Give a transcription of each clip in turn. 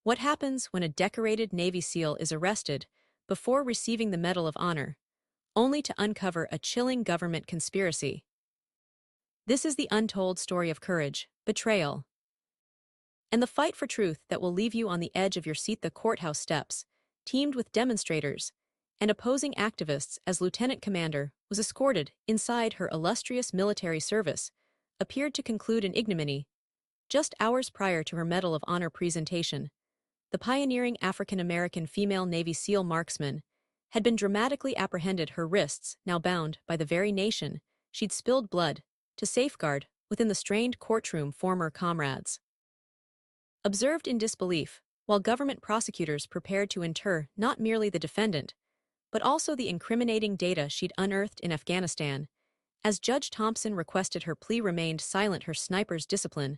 What happens when a decorated Navy SEAL is arrested before receiving the Medal of Honor, only to uncover a chilling government conspiracy? This is the untold story of courage, betrayal, and the fight for truth that will leave you on the edge of your seat. The courthouse steps, teamed with demonstrators and opposing activists as Lieutenant Commander was escorted inside her illustrious military service, appeared to conclude in ignominy. Just hours prior to her Medal of Honor presentation, the pioneering African-American female Navy SEAL marksman had been dramatically apprehended, her wrists now bound by the very nation she'd spilled blood to safeguard within the strained courtroom. Former comrades observed in disbelief, while government prosecutors prepared to inter not merely the defendant, but also the incriminating data she'd unearthed in Afghanistan. As Judge Thompson requested, her plea remained silent, her sniper's discipline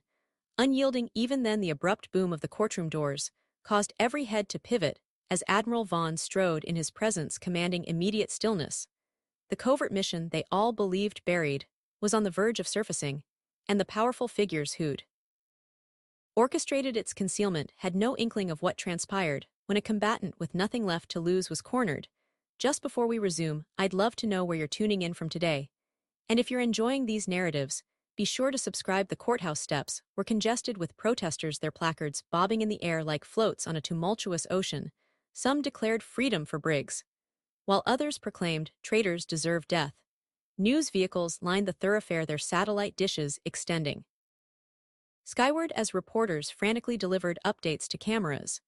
unyielding. Even then, the abrupt boom of the courtroom doors caused every head to pivot as Admiral Vaughn strode in his presence, commanding immediate stillness. The covert mission they all believed buried was on the verge of surfacing, and the powerful figures who'd orchestrated its concealment had no inkling of what transpired when a combatant with nothing left to lose was cornered. Just before we resume, I'd love to know where you're tuning in from today. And if you're enjoying these narratives, be sure to subscribe. The courthouse steps were congested with protesters, their placards bobbing in the air like floats on a tumultuous ocean. Some declared freedom for Briggs, while others proclaimed traitors deserve death. News vehicles lined the thoroughfare, their satellite dishes extending skyward as reporters frantically delivered updates to cameras.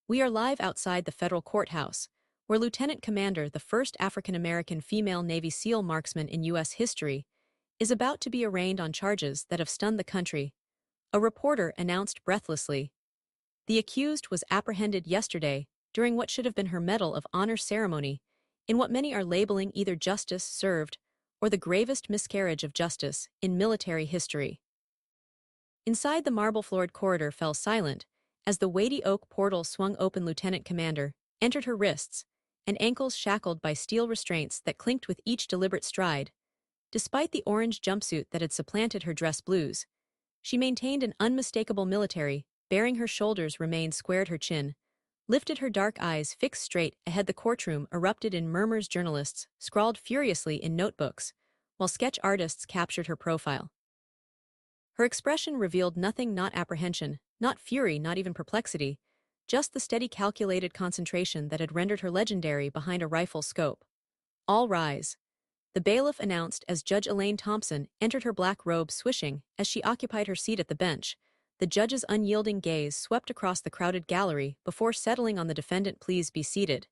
We are live outside the federal courthouse, where Lieutenant Commander, the first African-American female Navy SEAL marksman in U.S. history, is about to be arraigned on charges that have stunned the country. A reporter announced breathlessly. The accused was apprehended yesterday during what should have been her Medal of Honor ceremony, in what many are labeling either justice served or the gravest miscarriage of justice in military history. Inside, the marble-floored corridor fell silent as the weighty oak portal swung open. Lieutenant Commander entered, her wrists and ankles shackled by steel restraints that clinked with each deliberate stride. Despite the orange jumpsuit that had supplanted her dress blues, she maintained an unmistakable military, bearing. Her shoulders remained squared, her chin lifted, her dark eyes fixed straight ahead. The courtroom erupted in murmurs. Journalists scrawled furiously in notebooks, while sketch artists captured her profile. Her expression revealed nothing, not apprehension, not fury, not even perplexity, just the steady, calculated concentration that had rendered her legendary behind a rifle's scope. All rise, the bailiff announced as Judge Elaine Thompson entered, her black robe swishing as she occupied her seat at the bench. The judge's unyielding gaze swept across the crowded gallery before settling on the defendant. Please be seated,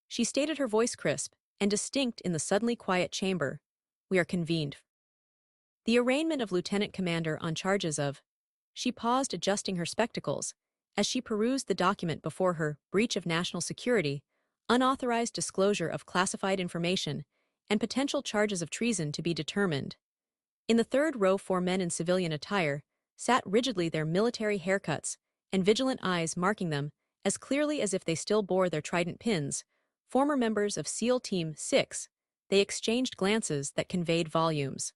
she stated, her voice crisp and distinct in the suddenly quiet chamber. We are convened. The arraignment of Lieutenant Commander on charges of. She paused, adjusting her spectacles, as she perused the document before her: breach of national security, unauthorized disclosure of classified information, and potential charges of treason to be determined. In the third row, 4 men in civilian attire sat rigidly, their military haircuts and vigilant eyes marking them as clearly as if they still bore their trident pins. Former members of SEAL Team 6, they exchanged glances that conveyed volumes.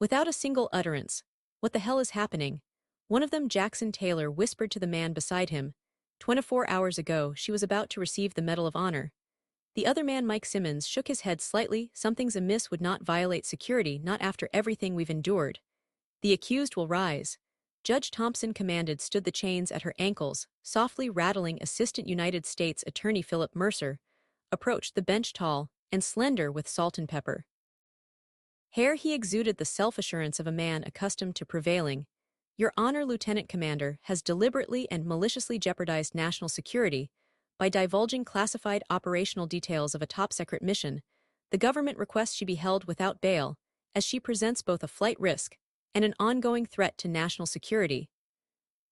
Without a single utterance, "What the hell is happening?" one of them, Jackson Taylor, whispered to the man beside him. 24 hours ago, she was about to receive the Medal of Honor. The other man, Mike Simmons, shook his head slightly. Something's amiss. Would not violate security, not after everything we've endured. The accused will rise, Judge Thompson commanded. Stood the chains at her ankles, softly rattling. Assistant United States Attorney Philip Mercer approached the bench, tall and slender with salt and pepper hair. He exuded the self-assurance of a man accustomed to prevailing. Your Honor, Lieutenant Commander has deliberately and maliciously jeopardized national security by divulging classified operational details of a top-secret mission. The government requests she be held without bail, as she presents both a flight risk and an ongoing threat to national security.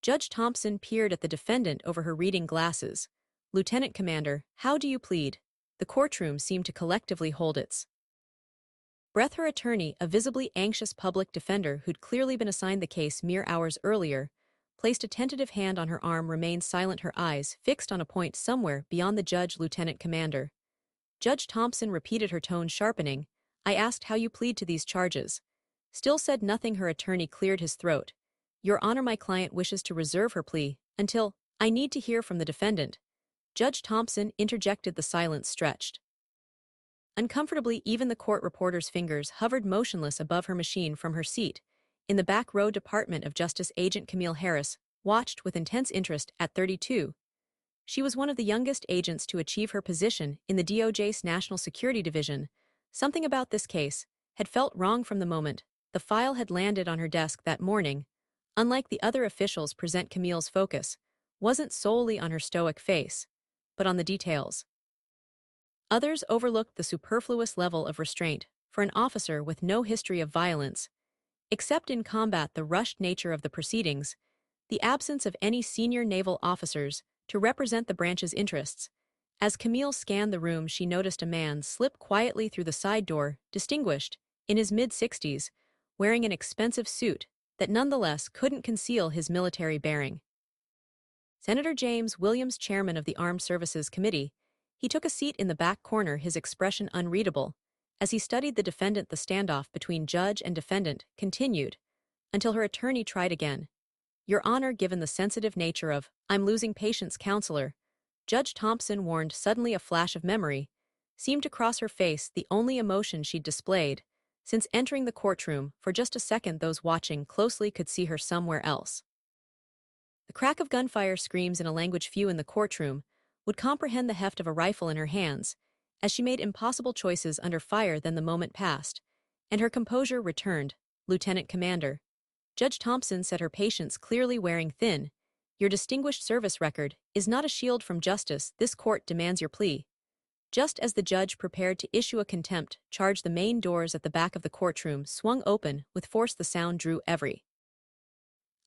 Judge Thompson peered at the defendant over her reading glasses. Lieutenant Commander, how do you plead? The courtroom seemed to collectively hold its breath. Her attorney, a visibly anxious public defender who'd clearly been assigned the case mere hours earlier, placed a tentative hand on her arm, remained silent, her eyes fixed on a point somewhere beyond the judge. Lieutenant Commander, Judge Thompson repeated, her tone sharpening. I asked how you plead to these charges. Still said nothing. Her attorney cleared his throat. Your Honor, my client wishes to reserve her plea until I need to hear from the defendant. Judge Thompson interjected, the silence stretched. Uncomfortably, even the court reporter's fingers hovered motionless above her machine from her seat. In the back row, Department of Justice Agent Camille Harris watched with intense interest at 32. She was one of the youngest agents to achieve her position in the DOJ's National Security Division. Something about this case had felt wrong from the moment the file had landed on her desk that morning. Unlike the other officials present, Camille's focus wasn't solely on her stoic face, but on the details. Others overlooked the superfluous level of restraint for an officer with no history of violence, except in combat, the rushed nature of the proceedings, the absence of any senior naval officers to represent the branch's interests. As Camille scanned the room, she noticed a man slip quietly through the side door, distinguished, in his mid-60s, wearing an expensive suit that nonetheless couldn't conceal his military bearing. Senator James Williams, chairman of the Armed Services Committee, he took a seat in the back corner, his expression unreadable. As he studied the defendant, the standoff between judge and defendant continued until her attorney tried again. Your Honor, given the sensitive nature of, I'm losing patience, counselor, Judge Thompson warned. Suddenly a flash of memory seemed to cross her face, the only emotion she'd displayed since entering the courtroom. For just a second, those watching closely could see her somewhere else. The crack of gunfire, screams in a language few in the courtroom would comprehend, the heft of a rifle in her hands, as she made impossible choices under fire. Then the moment passed, and her composure returned. Lieutenant Commander, Judge Thompson said, her patience clearly wearing thin, your distinguished service record is not a shield from justice. This court demands your plea. Just as the judge prepared to issue a contempt charge, the main doors at the back of the courtroom swung open with force. The sound drew every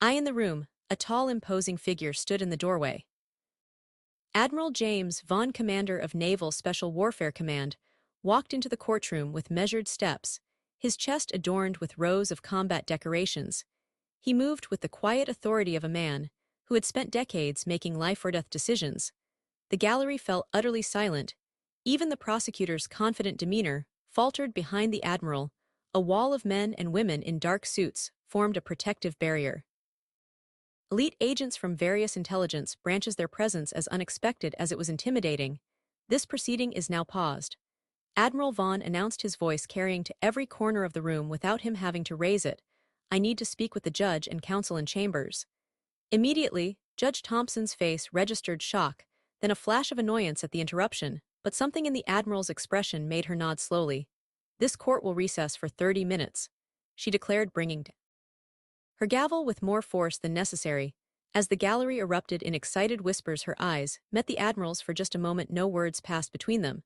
eye in the room. A tall, imposing figure stood in the doorway. Admiral James Vaughn, commander of Naval Special Warfare Command, walked into the courtroom with measured steps, his chest adorned with rows of combat decorations. He moved with the quiet authority of a man who had spent decades making life-or-death decisions. The gallery fell utterly silent. Even the prosecutor's confident demeanor faltered behind the admiral. A wall of men and women in dark suits formed a protective barrier. Elite agents from various intelligence branches, their presence as unexpected as it was intimidating. This proceeding is now paused. Admiral Vaughn announced, his voice carrying to every corner of the room without him having to raise it. I need to speak with the judge and counsel in chambers. Immediately, Judge Thompson's face registered shock, then a flash of annoyance at the interruption, but something in the admiral's expression made her nod slowly. This court will recess for 30 minutes, she declared, bringing her gavel with more force than necessary. As the gallery erupted in excited whispers, her eyes met the admiral's for just a moment. No words passed between them,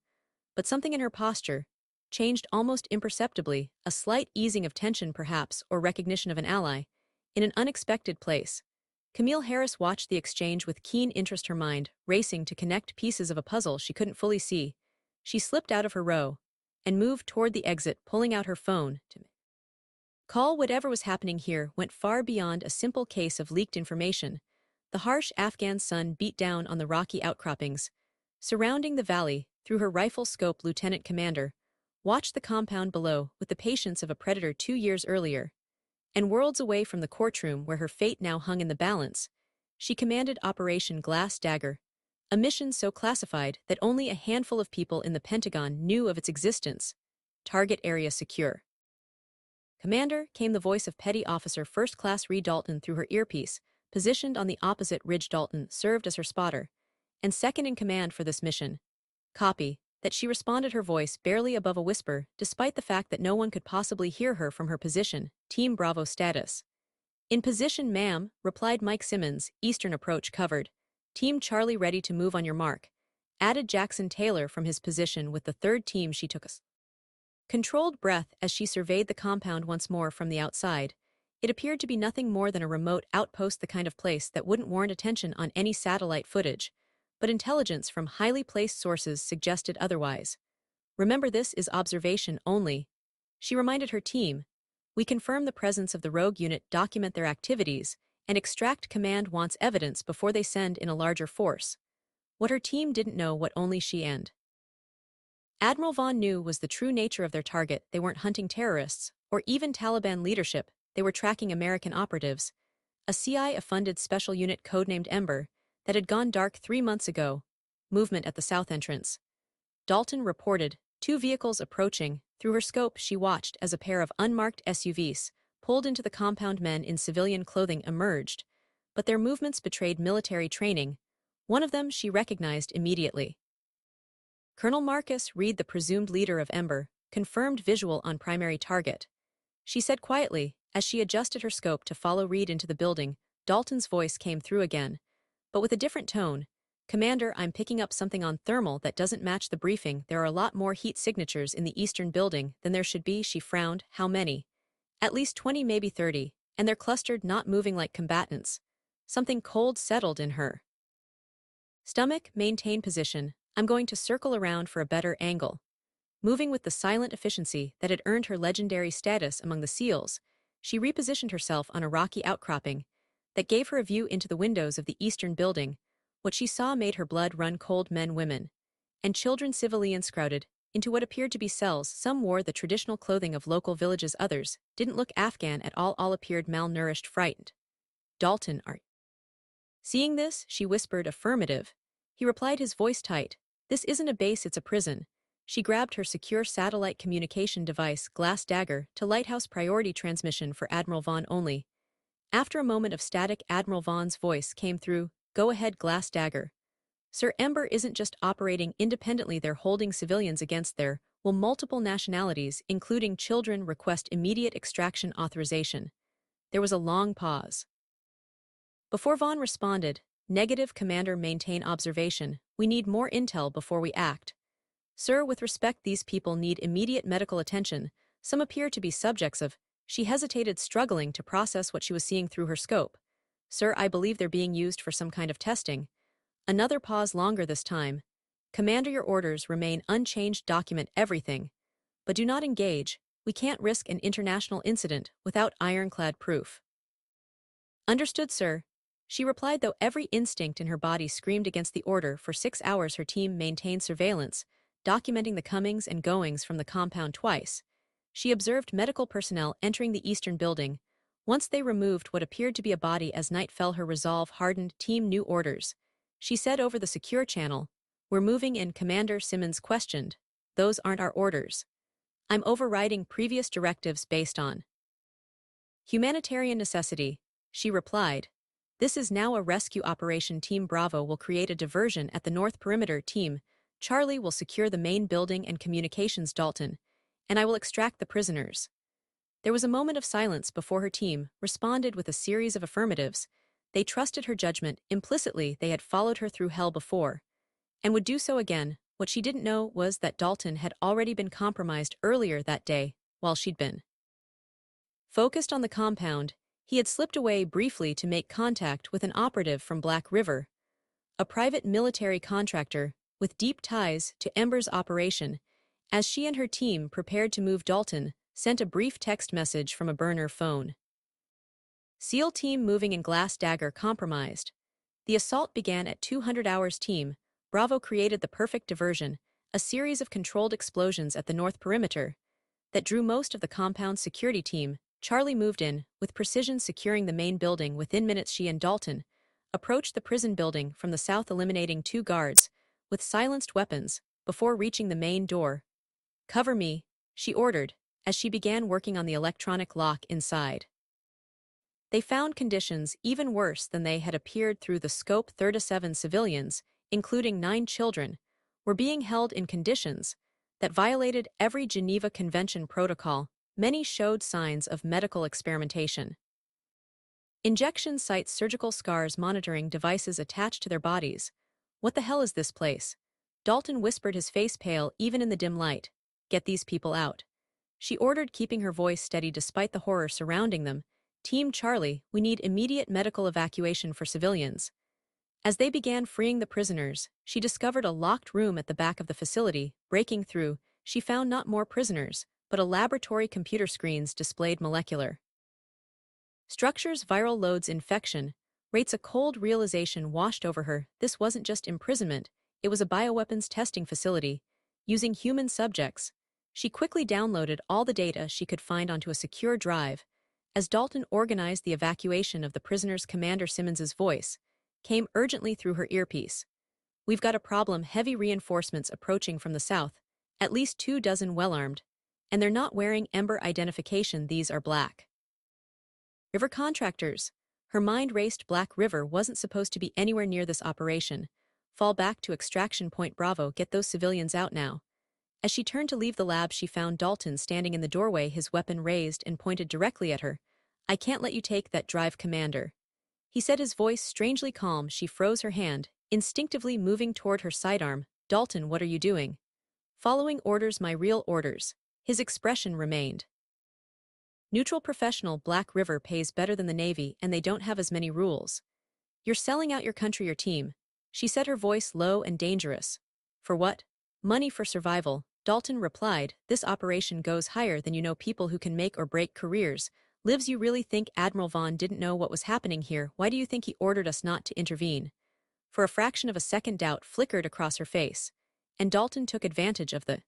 but something in her posture changed almost imperceptibly, a slight easing of tension perhaps, or recognition of an ally in an unexpected place. Camille Harris watched the exchange with keen interest, her mind racing to connect pieces of a puzzle she couldn't fully see. She slipped out of her row and moved toward the exit, pulling out her phone to call. Whatever was happening here went far beyond a simple case of leaked information. The harsh Afghan sun beat down on the rocky outcroppings surrounding the valley. Through her rifle scope, Lieutenant Commander watched the compound below with the patience of a predator 2 years earlier. And worlds away from the courtroom where her fate now hung in the balance, she commanded Operation Glass Dagger, a mission so classified that only a handful of people in the Pentagon knew of its existence. Target area secure. Commander, came the voice of Petty Officer First Class Reed Dalton through her earpiece. Positioned on the opposite ridge, Dalton served as her spotter and second in command for this mission. Copy. That she responded, her voice barely above a whisper, despite the fact that no one could possibly hear her from her position. Team Bravo status. In position, ma'am, replied Mike Simmons, Eastern approach covered. Team Charlie ready to move on your mark, added Jackson Taylor from his position with the third team. She took a controlled breath as she surveyed the compound once more from the outside. It appeared to be nothing more than a remote outpost, the kind of place that wouldn't warrant attention on any satellite footage, but intelligence from highly placed sources suggested otherwise. Remember, this is observation only, she reminded her team. We confirm the presence of the rogue unit, document their activities, and extract. Command wants evidence before they send in a larger force. What her team didn't know, what only she and Admiral Vaughn knew, was the true nature of their target. They weren't hunting terrorists, or even Taliban leadership, they were tracking American operatives. A CIA-funded special unit codenamed Ember, that had gone dark 3 months ago. Movement at the south entrance. Dalton reported, two vehicles approaching. Through her scope she watched as a pair of unmarked SUVs pulled into the compound. Men in civilian clothing emerged, but their movements betrayed military training. One of them she recognized immediately. Colonel Marcus Reed, the presumed leader of Ember, confirmed visual on primary target. She said quietly, as she adjusted her scope to follow Reed into the building. Dalton's voice came through again, but with a different tone. Commander, I'm picking up something on thermal that doesn't match the briefing. There are a lot more heat signatures in the eastern building than there should be. She frowned. How many? At least 20, maybe 30, and they're clustered, not moving like combatants. Something cold settled in her stomach. Maintain position. I'm going to circle around for a better angle. Moving with the silent efficiency that had earned her legendary status among the SEALs, she repositioned herself on a rocky outcropping that gave her a view into the windows of the eastern building. What she saw made her blood run cold. Men, women, and children, civilians crowded into what appeared to be cells. Some wore the traditional clothing of local villages, others didn't look Afghan at all. All appeared malnourished, frightened. Dalton, are seeing this? She whispered. Affirmative. He replied, his voice tight. This isn't a base, it's a prison. She grabbed her secure satellite communication device, Glass Dagger, to lighthouse priority transmission for Admiral Vaughn only. After a moment of static, Admiral Vaughn's voice came through. Go ahead, Glass Dagger. Sir, Ember isn't just operating independently, they're holding civilians against their will. Multiple nationalities, including children, request immediate extraction authorization. There was a long pause before Vaughn responded. Negative, Commander, maintain observation. We need more intel before we act. Sir, with respect, these people need immediate medical attention. Some appear to be subjects of. She hesitated, struggling to process what she was seeing through her scope. Sir, I believe they're being used for some kind of testing. Another pause, longer this time. Commander, your orders remain unchanged. Document everything, but do not engage. We can't risk an international incident without ironclad proof. Understood, sir. She replied, though every instinct in her body screamed against the order. For 6 hours her team maintained surveillance, documenting the comings and goings from the compound. Twice she observed medical personnel entering the eastern building. Once they removed what appeared to be a body. As night fell, her resolve hardened. Team, new orders, she said over the secure channel. We're moving in, Commander. Simmons questioned. Those aren't our orders. I'm overriding previous directives based on humanitarian necessity, she replied. This is now a rescue operation. Team Bravo will create a diversion at the north perimeter. Team Charlie will secure the main building and communications. Dalton and I will extract the prisoners. There was a moment of silence before her team responded with a series of affirmatives. They trusted her judgment. Implicitly, they had followed her through hell before, and would do so again. What she didn't know was that Dalton had already been compromised earlier that day, while she'd been focused on the compound. He had slipped away briefly to make contact with an operative from Black River, a private military contractor with deep ties to Ember's operation. As she and her team prepared to move, Dalton sent a brief text message from a burner phone. SEAL team moving in. Glass Dagger compromised. The assault began at 200 hours. Team Bravo created the perfect diversion, a series of controlled explosions at the north perimeter that drew most of the compound's security team. Charlie moved in, with precision, securing the main building. Within minutes she and Dalton approached the prison building from the south, eliminating 2 guards with silenced weapons before reaching the main door. Cover me, she ordered, as she began working on the electronic lock inside. They found conditions even worse than they had appeared through the scope. 37 civilians, including 9 children, were being held in conditions that violated every Geneva Convention protocol. Many showed signs of medical experimentation. Injection sites, surgical scars, monitoring devices attached to their bodies. What the hell is this place? Dalton whispered, his face pale even in the dim light. Get these people out, she ordered, keeping her voice steady despite the horror surrounding them. Team Charlie, we need immediate medical evacuation for civilians. As they began freeing the prisoners, she discovered a locked room at the back of the facility. Breaking through, she found not more prisoners, but a laboratory. Computer screens displayed molecular structures, viral loads, infection rates. A cold realization washed over her. This wasn't just imprisonment, it was a bioweapons testing facility, using human subjects. She quickly downloaded all the data she could find onto a secure drive. As Dalton organized the evacuation of the prisoners, Commander Simmons's voice came urgently through her earpiece. We've got a problem, heavy reinforcements approaching from the south, at least 24 well-armed, and they're not wearing Ember identification, these are Black River contractors. Her mind raced. Black River wasn't supposed to be anywhere near this operation. Fall back to extraction point Bravo, get those civilians out now. As she turned to leave the lab, she found Dalton standing in the doorway, his weapon raised and pointed directly at her. I can't let you take that drive, Commander. He said, his voice strangely calm. She froze her hand, instinctively moving toward her sidearm. Dalton, what are you doing? Following orders, my real orders. His expression remained neutral. Professional. Black River pays better than the Navy, and they don't have as many rules. You're selling out your country, your team. She said, her voice low and dangerous. For what? Money, for survival. Dalton replied, this operation goes higher than you know, people who can make or break careers. Lives. You really think Admiral Vaughn didn't know what was happening here? Why do you think he ordered us not to intervene? For a fraction of a second, doubt flickered across her face, and Dalton took advantage of the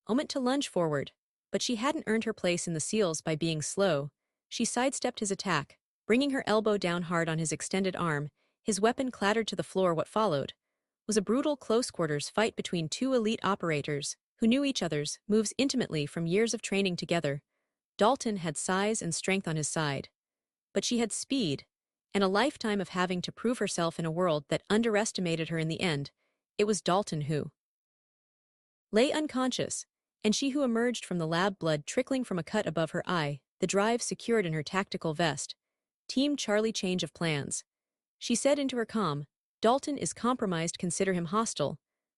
moment to lunge forward. But she hadn't earned her place in the SEALs by being slow. She sidestepped his attack, bringing her elbow down hard on his extended arm. His weapon clattered to the floor. What followed was a brutal close-quarters fight between two elite operators who knew each other's moves intimately from years of training together. Dalton had size and strength on his side, but she had speed and a lifetime of having to prove herself in a world that underestimated her. In the end, it was Dalton who lay unconscious, and she who emerged from the lab, blood trickling from a cut above her eye, the drive secured in her tactical vest. Team Charlie, change of plans. She said into her comm, Dalton is compromised, consider him hostile.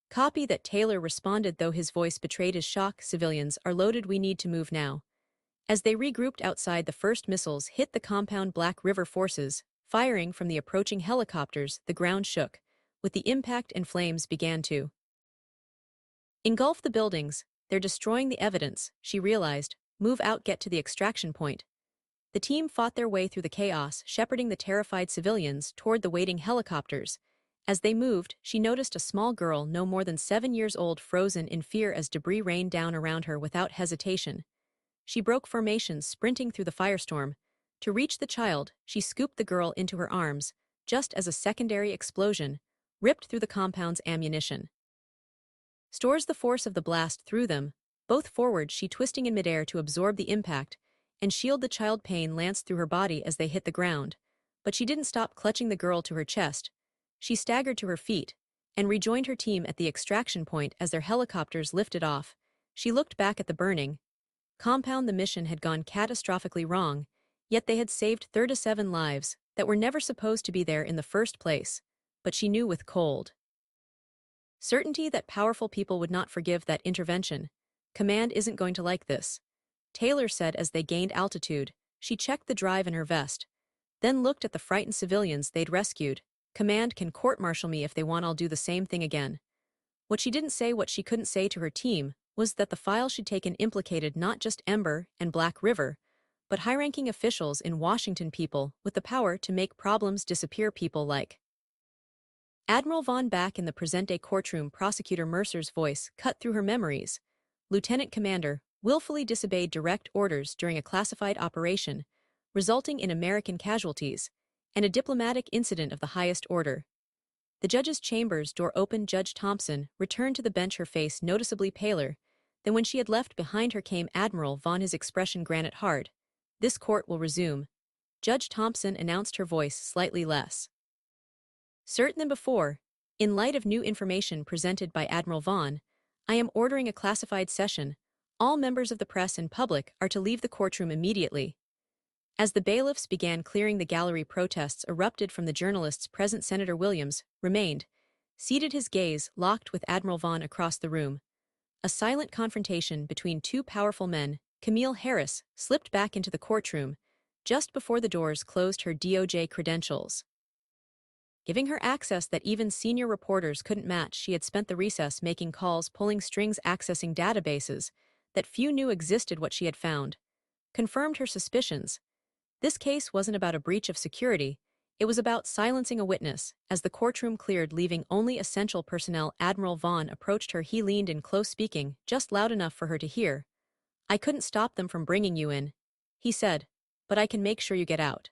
Copy that. Taylor responded, though his voice betrayed his shock. Civilians are loaded, we need to move now. As they regrouped outside, the first missiles hit the compound. Black River forces, firing from the approaching helicopters, the ground shook. With the impact, and flames began to engulf the buildings. They're destroying the evidence, she realized. Move out, get to the extraction point. The team fought their way through the chaos, shepherding the terrified civilians toward the waiting helicopters. As they moved, she noticed a small girl no more than 7 years old, frozen in fear as debris rained down around her. Without hesitation, she broke formation, sprinting through the firestorm. To reach the child, she scooped the girl into her arms, just as a secondary explosion ripped through the compound's ammunition stores. The force of the blast threw them both forward, she twisting in midair to absorb the impact and shield the child. Pain lanced through her body as they hit the ground, but she didn't stop, clutching the girl to her chest. She staggered to her feet and rejoined her team at the extraction point as their helicopters lifted off. She looked back at the burning compound. The mission had gone catastrophically wrong, yet they had saved 37 lives that were never supposed to be there in the first place. But she knew with cold certainty that powerful people would not forgive that intervention. Command isn't going to like this, Taylor said as they gained altitude. She checked the drive in her vest, then looked at the frightened civilians they'd rescued. Command can court-martial me if they want, I'll do the same thing again. What she didn't say, what she couldn't say to her team, was that the file she'd taken implicated not just Ember and Black River, but high-ranking officials in Washington, people with the power to make problems disappear, people like Admiral Vaughn. Back in the present-day courtroom, Prosecutor Mercer's voice cut through her memories. Lieutenant Commander willfully disobeyed direct orders during a classified operation, resulting in American casualties, and a diplomatic incident of the highest order. The judge's chamber's door opened. Judge Thompson returned to the bench, her face noticeably paler than when she had left behind her. Came Admiral Vaughn, his expression granite hard. This court will resume, Judge Thompson announced, her voice slightly less certain than before. In light of new information presented by Admiral Vaughn, I am ordering a classified session. All members of the press and public are to leave the courtroom immediately. As the bailiffs began clearing the gallery, protests erupted from the journalists present. Senator Williams remained seated, his gaze locked with Admiral Vaughn across the room. A silent confrontation between two powerful men. Camille Harris slipped back into the courtroom just before the doors closed, her DOJ credentials giving her access that even senior reporters couldn't match. She had spent the recess making calls, pulling strings, accessing databases that few knew existed. What she had found confirmed her suspicions. This case wasn't about a breach of security, it was about silencing a witness. As the courtroom cleared, leaving only essential personnel, Admiral Vaughn approached her. He leaned in close, speaking just loud enough for her to hear. I couldn't stop them from bringing you in, he said, but I can make sure you get out.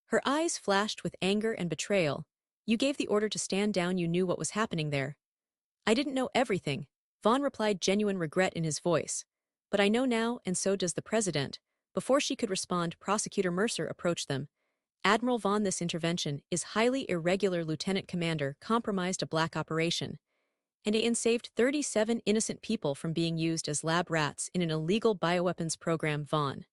Her eyes flashed with anger and betrayal. You gave the order to stand down, you knew what was happening there. I didn't know everything, Vaughn replied, genuine regret in his voice. But I know now, and so does the president. Before she could respond, Prosecutor Mercer approached them. Admiral Vaughn, this intervention is highly irregular. Lieutenant Commander compromised a black operation, and he saved 37 innocent people from being used as lab rats in an illegal bioweapons program. Vaughn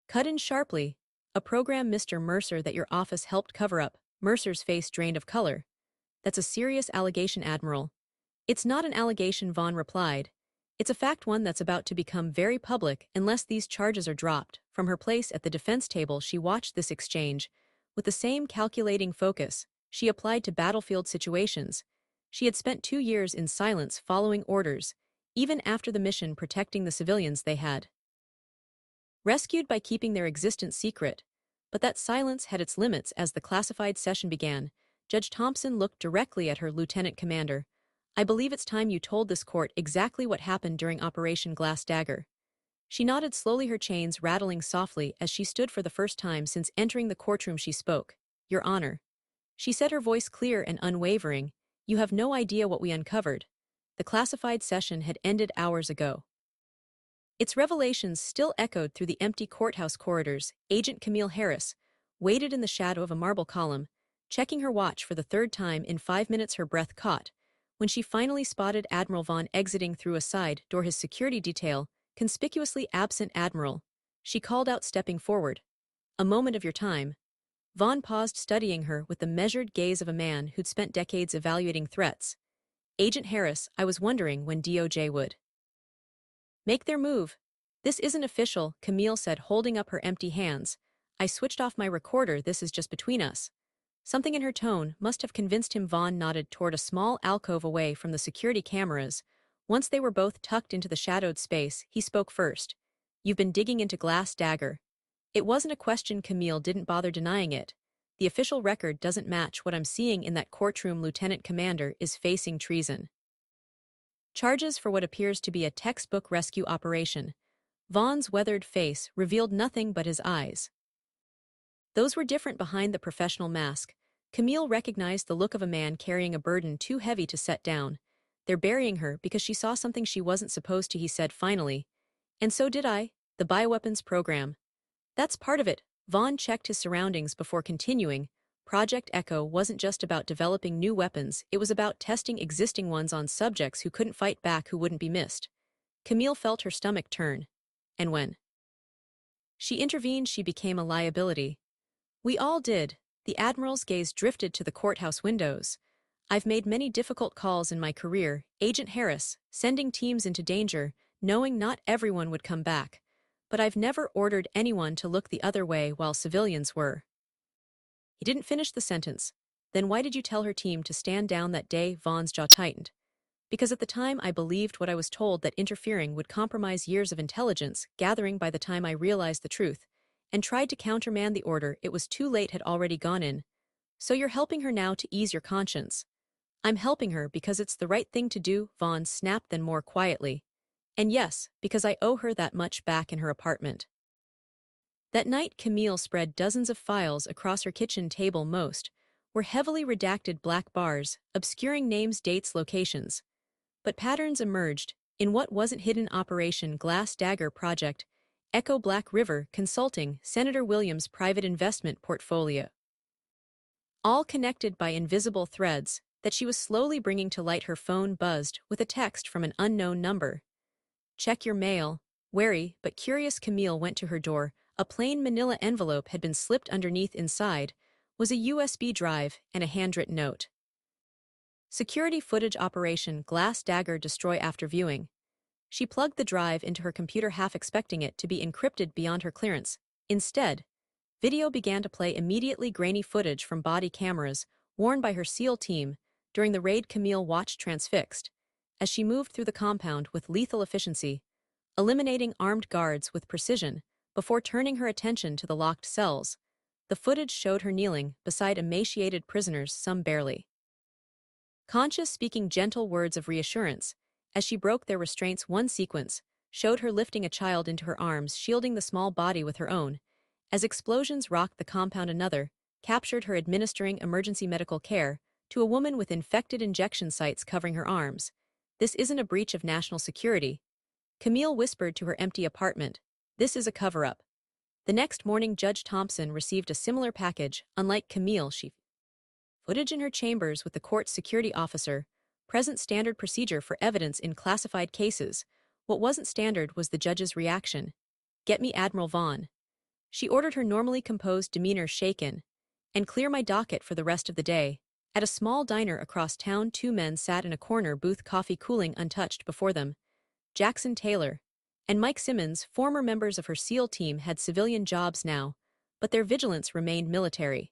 cut in sharply. A program, Mr. Mercer, that your office helped cover up. Mercer's face drained of color. That's a serious allegation, Admiral. It's not an allegation, Vaughn replied. It's a fact, one that's about to become very public unless these charges are dropped. From her place at the defense table, she watched this exchange. With the same calculating focus she applied to battlefield situations. She had spent 2 years in silence following orders, even after the mission protecting the civilians they had rescued by keeping their existence secret. But that silence had its limits. As the classified session began, Judge Thompson looked directly at her. Lieutenant Commander, I believe it's time you told this court exactly what happened during Operation Glass Dagger. She nodded slowly, her chains rattling softly as she stood for the first time since entering the courtroom. She spoke. Your Honor, she said, her voice clear and unwavering, you have no idea what we uncovered. The classified session had ended hours ago. Its revelations still echoed through the empty courthouse corridors. Agent Camille Harris waited in the shadow of a marble column, checking her watch for the third time in 5 minutes. Her breath caught when she finally spotted Admiral Vaughn exiting through a side door, his security detail conspicuously absent. Admiral, she called out, stepping forward. A moment of your time. Vaughn paused, studying her with the measured gaze of a man who'd spent decades evaluating threats. Agent Harris, I was wondering when DOJ would make their move. This isn't official, Camille said, holding up her empty hands. I switched off my recorder, this is just between us. Something in her tone must have convinced him. Vaughn nodded toward a small alcove away from the security cameras. Once they were both tucked into the shadowed space, he spoke first. You've been digging into Glass Dagger. It wasn't a question. Camille didn't bother denying it. The official record doesn't match what I'm seeing in that courtroom. Lieutenant Commander is facing treason charges for what appears to be a textbook rescue operation. Vaughn's weathered face revealed nothing but his eyes. Those were different behind the professional mask. Camille recognized the look of a man carrying a burden too heavy to set down. They're burying her because she saw something she wasn't supposed to, he said finally. And so did I. The bioweapons program. That's part of it. Vaughn checked his surroundings before continuing. Project Echo wasn't just about developing new weapons, it was about testing existing ones on subjects who couldn't fight back, who wouldn't be missed. Camille felt her stomach turn. And when she intervened, she became a liability. We all did. The Admiral's gaze drifted to the courthouse windows. I've made many difficult calls in my career, Agent Harris, sending teams into danger, knowing not everyone would come back. But I've never ordered anyone to look the other way while civilians were. He didn't finish the sentence. Then why did you tell her team to stand down that day? Vaughn's jaw tightened. Because at the time I believed what I was told, that interfering would compromise years of intelligence gathering. By the time I realized the truth and tried to countermand the order, it was too late, had already gone in. So you're helping her now to ease your conscience. I'm helping her because it's the right thing to do, Vaughn snapped, then more quietly. And yes, because I owe her that much back in her apartment. That night, Camille spread dozens of files across her kitchen table. Most were heavily redacted black bars, obscuring names, dates, locations. But patterns emerged in what wasn't hidden. Operation Glass Dagger Project, Echo, Black River Consulting, Senator Williams' private investment portfolio. All connected by invisible threads that she was slowly bringing to light. Her phone buzzed with a text from an unknown number. Check your mail. Wary but curious, Camille went to her door. A plain manila envelope had been slipped underneath. Inside was a USB drive and a handwritten note. Security footage, Operation Glass Dagger, destroy after viewing. She plugged the drive into her computer, half expecting it to be encrypted beyond her clearance. Instead, video began to play immediately. Grainy footage from body cameras worn by her SEAL team during the raid. Camille watched transfixed as she moved through the compound with lethal efficiency, eliminating armed guards with precision before turning her attention to the locked cells. The footage showed her kneeling beside emaciated prisoners, some barely conscious, speaking gentle words of reassurance as she broke their restraints. One sequence showed her lifting a child into her arms, shielding the small body with her own, As explosions rocked the compound, another captured her administering emergency medical care to a woman with infected injection sites covering her arms. This isn't a breach of national security, Camille whispered to her empty apartment. This is a cover-up. The next morning, Judge Thompson received a similar package. Unlike Camille, she footage in her chambers with the court's security officer, present standard procedure for evidence in classified cases. What wasn't standard was the judge's reaction. Get me Admiral Vaughn. She ordered her normally composed demeanor shaken. And clear my docket for the rest of the day. At a small diner across town, two men sat in a corner booth, coffee cooling untouched before them. Jackson Taylor and Mike Simmons, former members of her SEAL team, had civilian jobs now, but their vigilance remained military.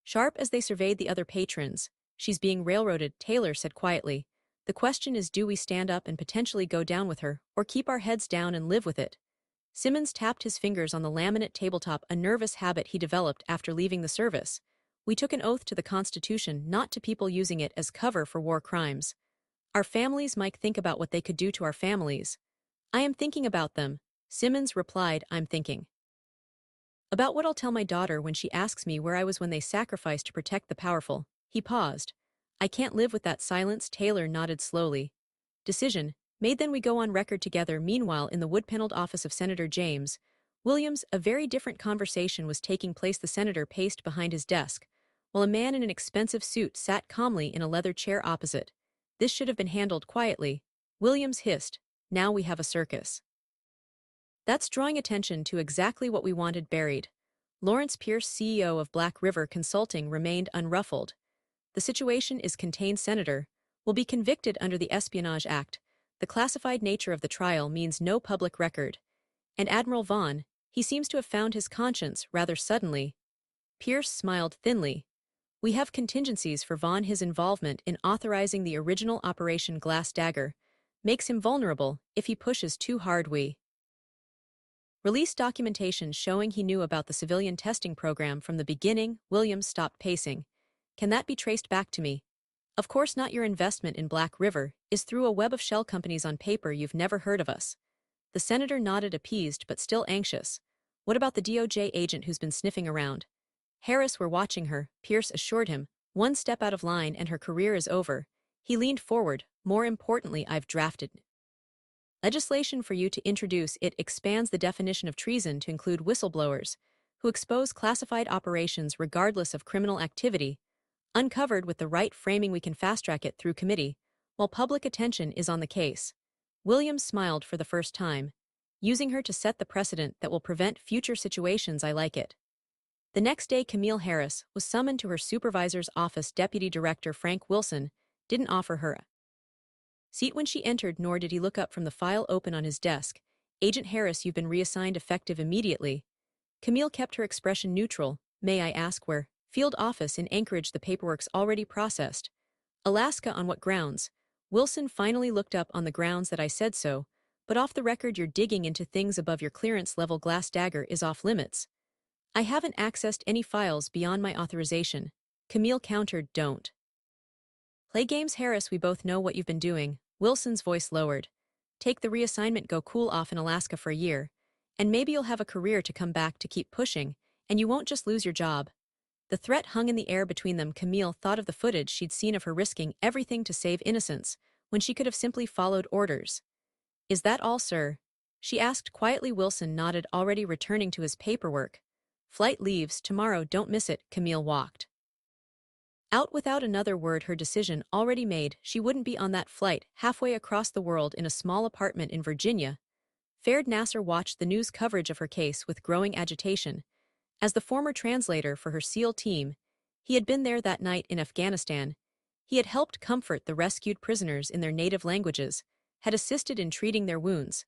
Sharp as they surveyed the other patrons, she's being railroaded, Taylor said quietly. The question is, do we stand up and potentially go down with her, or keep our heads down and live with it? Simmons tapped his fingers on the laminate tabletop, a nervous habit he developed after leaving the service. We took an oath to the Constitution, not to people using it as cover for war crimes. Our families might think about what they could do to our families. I am thinking about them, Simmons replied. I'm thinking about what I'll tell my daughter when she asks me where I was when they sacrificed to protect the powerful. He paused. I can't live with that silence, Taylor nodded slowly. Decision made. Then we go on record together. Meanwhile, in the wood-paneled office of Senator James Williams, a very different conversation was taking place. The senator paced behind his desk, while a man in an expensive suit sat calmly in a leather chair opposite. This should have been handled quietly, Williams hissed. Now we have a circus. That's drawing attention to exactly what we wanted buried. Lawrence Pierce, CEO of Black River Consulting, remained unruffled. The situation is contained. Senator will be convicted under the Espionage Act. The classified nature of the trial means no public record. And Admiral Vaughn, he seems to have found his conscience rather suddenly. Pierce smiled thinly. We have contingencies for Vaughn. His involvement in authorizing the original Operation Glass Dagger makes him vulnerable. If he pushes too hard, we release documentation showing he knew about the civilian testing program from the beginning. Williams stopped pacing. Can that be traced back to me? Of course not. Your investment in Black River is through a web of shell companies. On paper, you've never heard of us. The senator nodded, appeased but still anxious. What about the DOJ agent who's been sniffing around? Harris, we're watching her, Pierce assured him. One step out of line and her career is over. He leaned forward. More importantly, I've drafted legislation for you to introduce. It expands the definition of treason to include whistleblowers who expose classified operations regardless of criminal activity. Uncovered with the right framing, we can fast-track it through committee while public attention is on the case. Williams smiled for the first time. Using her to set the precedent that will prevent future situations. I like it. The next day, Camille Harris was summoned to her supervisor's office. Deputy Director Frank Wilson didn't offer her a seat when she entered, nor did he look up from the file open on his desk. Agent Harris, you've been reassigned effective immediately. Camille kept her expression neutral. May I ask where? Field office in Anchorage. The paperwork's already processed. Alaska. On what grounds? Wilson finally looked up. On the grounds that I said so, but off the record you're digging into things above your clearance level. Glass Dagger is off limits. I haven't accessed any files beyond my authorization. Camille countered. Don't play games, Harris. We both know what you've been doing. Wilson's voice lowered. Take the reassignment, go cool off in Alaska for a year, and maybe you'll have a career to come back to keep pushing, and you won't just lose your job. The threat hung in the air between them. Camille thought of the footage she'd seen of her risking everything to save innocence, when she could have simply followed orders. Is that all, sir? She asked quietly. Wilson nodded, already returning to his paperwork. Flight leaves tomorrow, don't miss it. Camille walked out without another word, her decision already made. She wouldn't be on that flight. Halfway across the world in a small apartment in Virginia, Farid Nasser watched the news coverage of her case with growing agitation. As the former translator for her SEAL team, he had been there that night in Afghanistan. He had helped comfort the rescued prisoners in their native languages, had assisted in treating their wounds,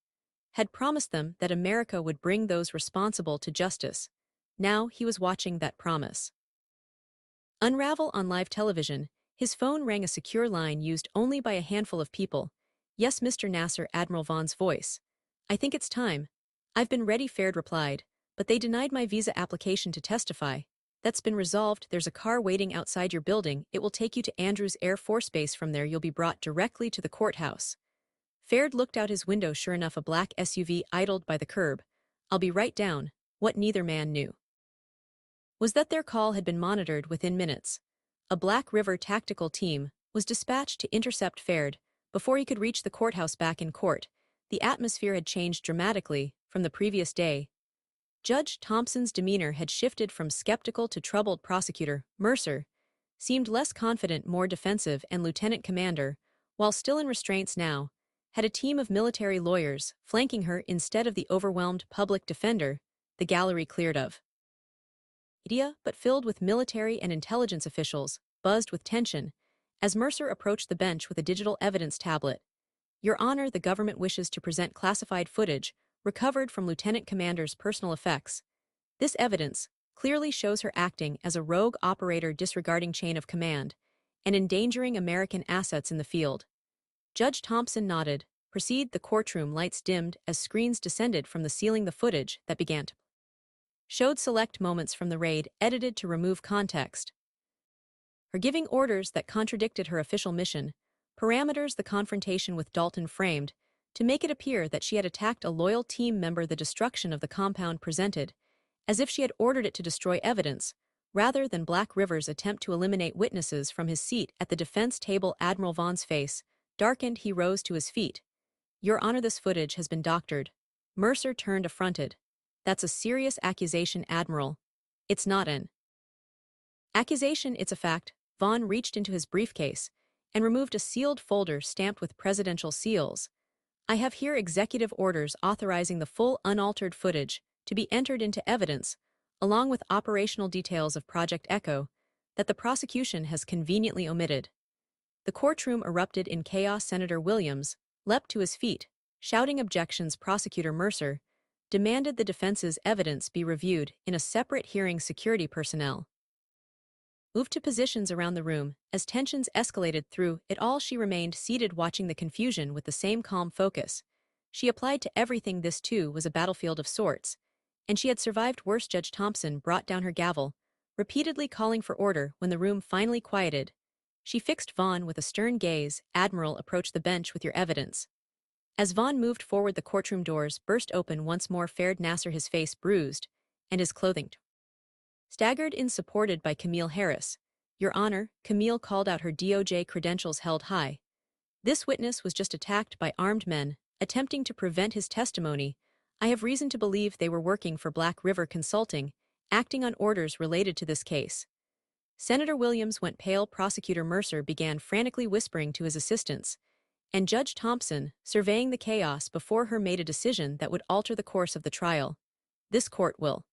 had promised them that America would bring those responsible to justice. Now he was watching that promise unravel on live television. His phone rang, a secure line used only by a handful of people. Yes, Mr. Nasser, Admiral Vaughn's voice. I think it's time. I've been ready, Farid replied, but they denied my visa application to testify. That's been resolved. There's a car waiting outside your building. It will take you to Andrews Air Force Base. From there you'll be brought directly to the courthouse. Farid looked out his window. Sure enough, a black SUV idled by the curb. I'll be right down, what neither man knew was that their call had been monitored within minutes. A Black River tactical team was dispatched to intercept Faird before he could reach the courthouse. Back in court, the atmosphere had changed dramatically from the previous day. Judge Thompson's demeanor had shifted from skeptical to troubled. Prosecutor Mercer seemed less confident, more defensive, and Lieutenant Commander, while still in restraints now, had a team of military lawyers flanking her instead of the overwhelmed public defender the gallery cleared of. Media, but filled with military and intelligence officials, buzzed with tension as Mercer approached the bench with a digital evidence tablet. Your Honor, the government wishes to present classified footage recovered from Lieutenant Commander's personal effects. This evidence clearly shows her acting as a rogue operator, disregarding chain of command and endangering American assets in the field. Judge Thompson nodded. Proceed. The courtroom lights dimmed as screens descended from the ceiling. The footage that began to showed select moments from the raid, edited to remove context. Her giving orders that contradicted her official mission, parameters the confrontation with Dalton framed to make it appear that she had attacked a loyal team member. The destruction of the compound presented as if she had ordered it to destroy evidence, rather than Black River's attempt to eliminate witnesses. From his seat at the defense table, Admiral Vaughn's face darkened. He rose to his feet. Your Honor, this footage has been doctored. Mercer turned affronted. That's a serious accusation, Admiral. It's not an accusation, it's a fact. Vaughn reached into his briefcase and removed a sealed folder stamped with presidential seals. I have here executive orders authorizing the full unaltered footage to be entered into evidence, along with operational details of Project Echo that the prosecution has conveniently omitted. The courtroom erupted in chaos. Senator Williams leapt to his feet, shouting objections. Prosecutor Mercer demanded the defense's evidence be reviewed in a separate hearing. Security personnel moved to positions around the room as tensions escalated. Through it all, she remained seated, watching the confusion with the same calm focus she applied to everything. This too was a battlefield of sorts, and she had survived worse. Judge Thompson brought down her gavel, repeatedly calling for order. When the room finally quieted, she fixed Vaughn with a stern gaze. Admiral, approach the bench with your evidence. As Vaughn moved forward, the courtroom doors burst open once more. Faird Nasser, his face bruised and his clothing staggered in, supported by Camille Harris. Your Honor, Camille called out, her DOJ credentials held high. This witness was just attacked by armed men, attempting to prevent his testimony. I have reason to believe they were working for Black River Consulting, acting on orders related to this case. Senator Williams went pale. Prosecutor Mercer began frantically whispering to his assistants, and Judge Thompson, surveying the chaos before her, made a decision that would alter the course of the trial. This court will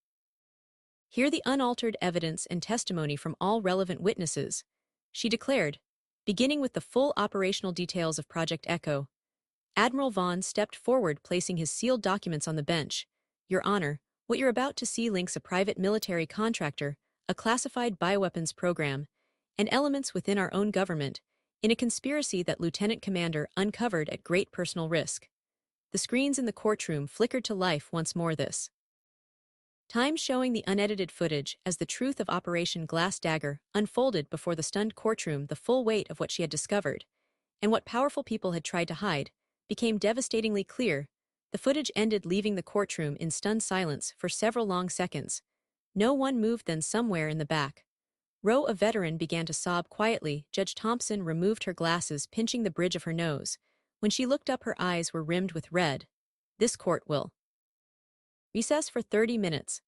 hear the unaltered evidence and testimony from all relevant witnesses, she declared, beginning with the full operational details of Project Echo. Admiral Vaughn stepped forward, placing his sealed documents on the bench. Your Honor, what you're about to see links a private military contractor, a classified bioweapons program, and elements within our own government in a conspiracy that Lieutenant Commander uncovered at great personal risk. The screens in the courtroom flickered to life once more, this time showing the unedited footage as the truth of Operation Glass Dagger unfolded before the stunned courtroom. The full weight of what she had discovered, and what powerful people had tried to hide, became devastatingly clear. The footage ended, leaving the courtroom in stunned silence for several long seconds. No one moved. Then somewhere in the back row, a veteran began to sob quietly. Judge Thompson removed her glasses, pinching the bridge of her nose. When she looked up, her eyes were rimmed with red. This court will recess for 30 minutes.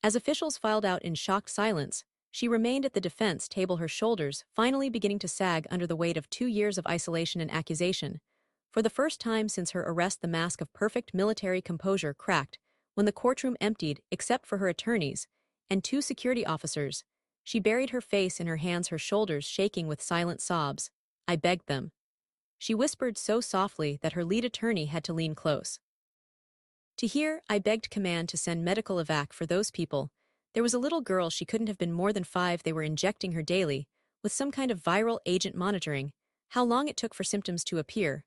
As officials filed out in shocked silence, she remained at the defense table, her shoulders finally beginning to sag under the weight of 2 years of isolation and accusation. For the first time since her arrest, the mask of perfect military composure cracked when the courtroom emptied, except for her attorneys and 2 security officers. She buried her face in her hands, her shoulders shaking with silent sobs. I begged them, she whispered so softly that her lead attorney had to lean close to hear. I begged command to send medical evac for those people. There was a little girl, she couldn't have been more than 5. They were injecting her daily with some kind of viral agent, monitoring how long it took for symptoms to appear.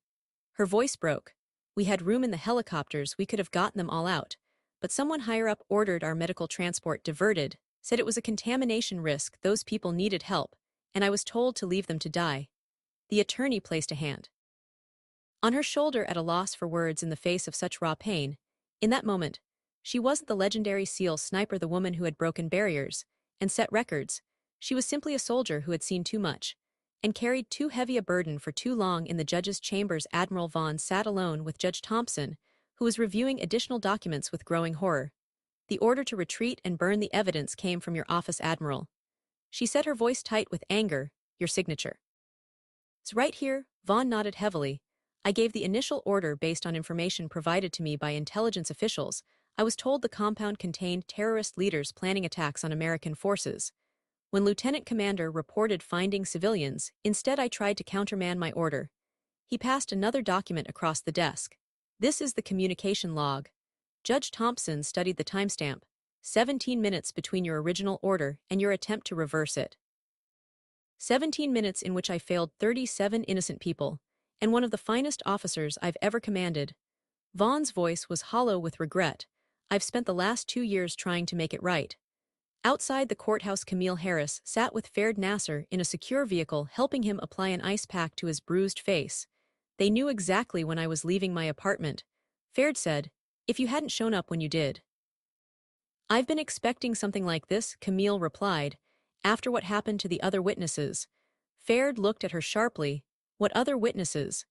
Her voice broke. We had room in the helicopters, we could have gotten them all out, but someone higher up ordered our medical transport diverted, said it was a contamination risk, those people needed help, and I was told to leave them to die. The attorney placed a hand on her shoulder, at a loss for words in the face of such raw pain. In that moment, She wasn't the legendary SEAL sniper, the woman who had broken barriers and set records. She was simply a soldier who had seen too much and carried too heavy a burden for too long. In the judge's chambers, Admiral Vaughn sat alone with Judge Thompson, who was reviewing additional documents with growing horror. "The order to retreat and burn the evidence came from your office, Admiral." She said, her voice tight with anger. "Your signature." "It's right here." Vaughn nodded heavily. "I gave the initial order based on information provided to me by intelligence officials. I was told the compound contained terrorist leaders planning attacks on American forces. When Lieutenant Commander reported finding civilians, instead I tried to countermand my order." He passed another document across the desk. "This is the communication log." Judge Thompson studied the timestamp. 17 minutes between your original order and your attempt to reverse it. 17 minutes in which I failed 37 innocent people, and one of the finest officers I've ever commanded. Vaughn's voice was hollow with regret. "I've spent the last 2 years trying to make it right." Outside the courthouse, Camille Harris sat with Farid Nasser in a secure vehicle, helping him apply an ice pack to his bruised face. "They knew exactly when I was leaving my apartment," Farid said. "If you hadn't shown up when you did." "I've been expecting something like this," Camille replied. "After what happened to the other witnesses." Farid looked at her sharply. "What other witnesses?"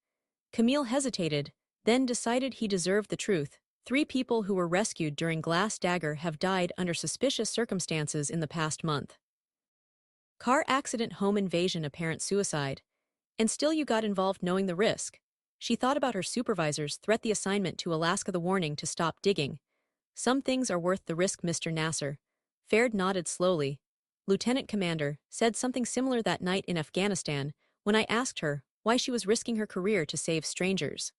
Camille hesitated, then decided he deserved the truth. 3 people who were rescued during Dagger have died under suspicious circumstances in the past month. Car accident, home invasion, apparent suicide. And still you got involved knowing the risk. She thought about her supervisor's threat, the assignment to Alaska, the warning to stop digging. "Some things are worth the risk, Mr. Nasser." Farid nodded slowly. "Lieutenant Commander said something similar that night in Afghanistan when I asked her why she was risking her career to save strangers."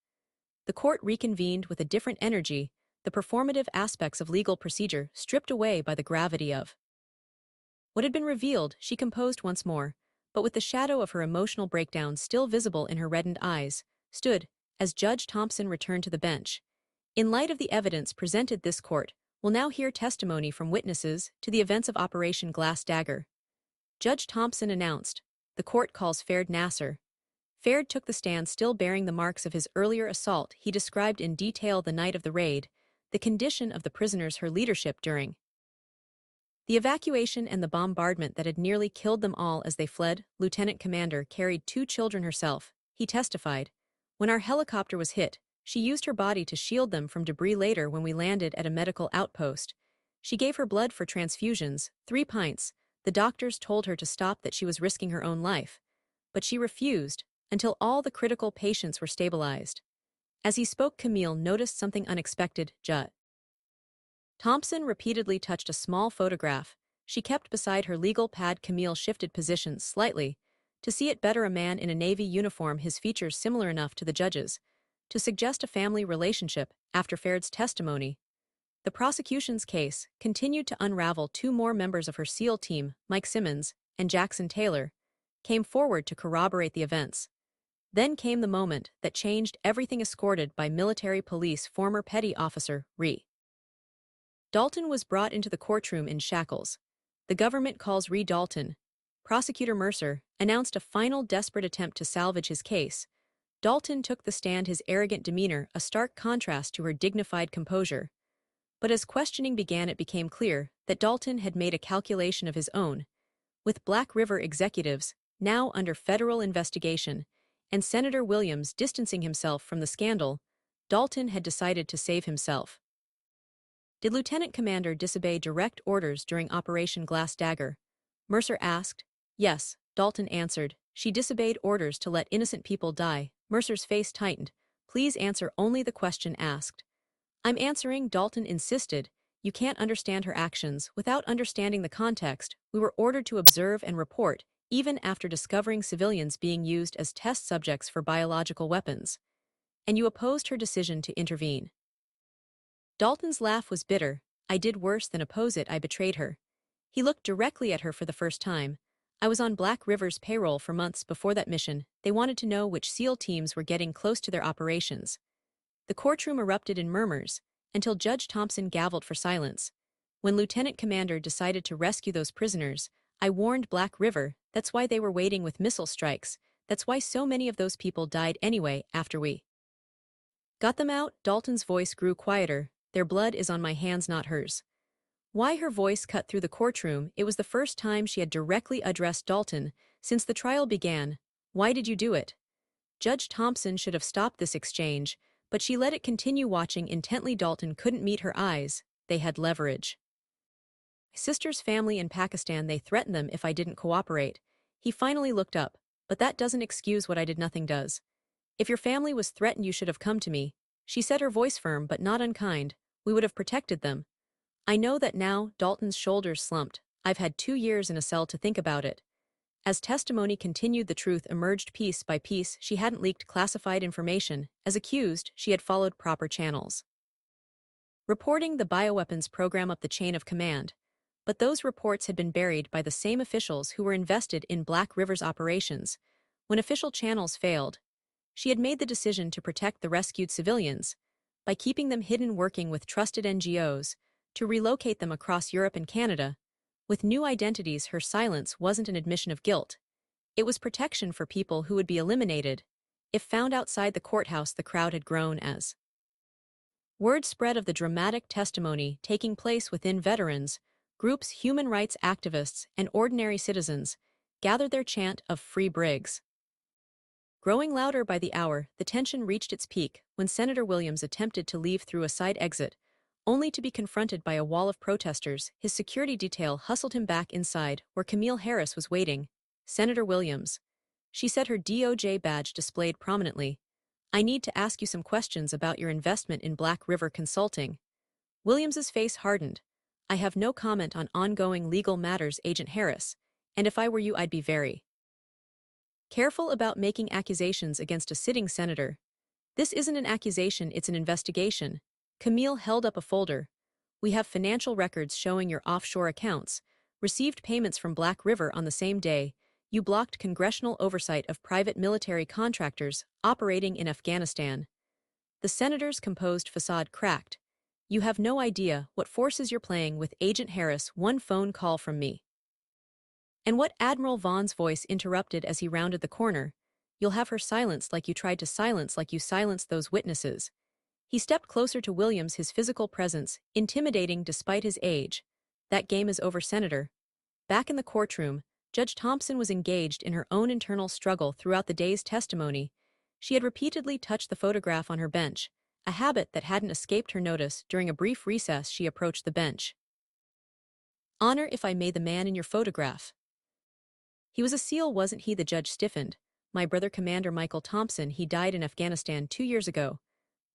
The court reconvened with a different energy, the performative aspects of legal procedure stripped away by the gravity of what had been revealed. She composed once more, but with the shadow of her emotional breakdown still visible in her reddened eyes, stood as Judge Thompson returned to the bench. "In light of the evidence presented, this court will now hear testimony from witnesses to the events of Operation Dagger." Judge Thompson announced. "The court calls Farid Nasser." Farid took the stand, still bearing the marks of his earlier assault. He described in detail the night of the raid, the condition of the prisoners, her leadership during the evacuation, and the bombardment that had nearly killed them all as they fled. "Lieutenant Commander carried 2 children herself," he testified. "When our helicopter was hit, she used her body to shield them from debris. Later, when we landed at a medical outpost, she gave her blood for transfusions, 3 pints. The doctors told her to stop, that she was risking her own life. But she refused, until all the critical patients were stabilized." As he spoke, Camille noticed something unexpected. Judge Thompson repeatedly touched a small photograph she kept beside her legal pad. Camille shifted positions slightly to see it better. A man in a Navy uniform, his features similar enough to the judge's to suggest a family relationship. After Farid's testimony, the prosecution's case continued to unravel. 2 more members of her SEAL team, Mike Simmons and Jackson Taylor, came forward to corroborate the events. Then came the moment that changed everything. Escorted by military police, former petty officer Ree Dalton was brought into the courtroom in shackles. "The government calls Ree Dalton." Prosecutor Mercer announced a final desperate attempt to salvage his case. Dalton took the stand, his arrogant demeanor a stark contrast to her dignified composure. But as questioning began, it became clear that Dalton had made a calculation of his own. With Black River executives now under federal investigation, and Senator Williams distancing himself from the scandal, Dalton had decided to save himself. "Did Lieutenant Commander disobey direct orders during Operation Dagger?" Mercer asked. "Yes," Dalton answered. "She disobeyed orders to let innocent people die." Mercer's face tightened. "Please answer only the question asked." "I'm answering," Dalton insisted. "You can't understand her actions without understanding the context. We were ordered to observe and report, even after discovering civilians being used as test subjects for biological weapons. And you opposed her decision to intervene." Dalton's laugh was bitter. "I did worse than oppose it, I betrayed her." He looked directly at her for the first time. "I was on Black River's payroll for months before that mission. They wanted to know which SEAL teams were getting close to their operations." The courtroom erupted in murmurs, until Judge Thompson gavelled for silence. "When Lieutenant Commander decided to rescue those prisoners, I warned Black River. That's why they were waiting with missile strikes. That's why so many of those people died anyway after we got them out." Dalton's voice grew quieter. Their blood is on my hands, not hers. Why her voice cut through the courtroom? It was the first time she had directly addressed Dalton since the trial began. Why did you do it? Judge Thompson should have stopped this exchange, but she let it continue. Watching intently, Dalton couldn't meet her eyes. They had leverage. My sister's family in Pakistan, they threatened them if I didn't cooperate. He finally looked up, but that doesn't excuse what I did. Nothing does. If your family was threatened, you should have come to me. She said, her voice firm but not unkind. We would have protected them. I know that now. Dalton's shoulders slumped. I've had 2 years in a cell to think about it. As testimony continued, the truth emerged piece by piece. She hadn't leaked classified information. As accused, she had followed proper channels, reporting the bioweapons program up the chain of command. But those reports had been buried by the same officials who were invested in Black River's operations. When official channels failed, she had made the decision to protect the rescued civilians by keeping them hidden, working with trusted NGOs to relocate them across Europe and Canada. With new identities, her silence wasn't an admission of guilt. It was protection for people who would be eliminated if found outside the courthouse. The crowd had grown as word spread of the dramatic testimony taking place within veterans groups. Human rights activists and ordinary citizens gathered, their chant of "Free Briggs" growing louder by the hour. The tension reached its peak when Senator Williams attempted to leave through a side exit, only to be confronted by a wall of protesters. His security detail hustled him back inside, where Camille Harris was waiting. Senator Williams, she said, her DOJ badge displayed prominently. I need to ask you some questions about your investment in Black River Consulting. Williams's face hardened. I have no comment on ongoing legal matters, Agent Harris, and if I were you, I'd be very careful about making accusations against a sitting senator. This isn't an accusation, it's an investigation. Camille held up a folder. We have financial records showing your offshore accounts received payments from Black River on the same day you blocked congressional oversight of private military contractors operating in Afghanistan. The senator's composed facade cracked. You have no idea what forces you're playing with, Agent Harris. One phone call from me. And what? Admiral Vaughn's voice interrupted as he rounded the corner. You'll have her silenced like you tried to silence, like you silenced those witnesses. He stepped closer to Williams, his physical presence intimidating despite his age. That game is over, Senator. Back in the courtroom, Judge Thompson was engaged in her own internal struggle throughout the day's testimony. She had repeatedly touched the photograph on her bench, a habit that hadn't escaped her notice. During a brief recess, she approached the bench. Honor, if I may, the man in your photograph. He was a SEAL, wasn't he? The judge stiffened. My brother, Commander Michael Thompson, he died in Afghanistan 2 years ago.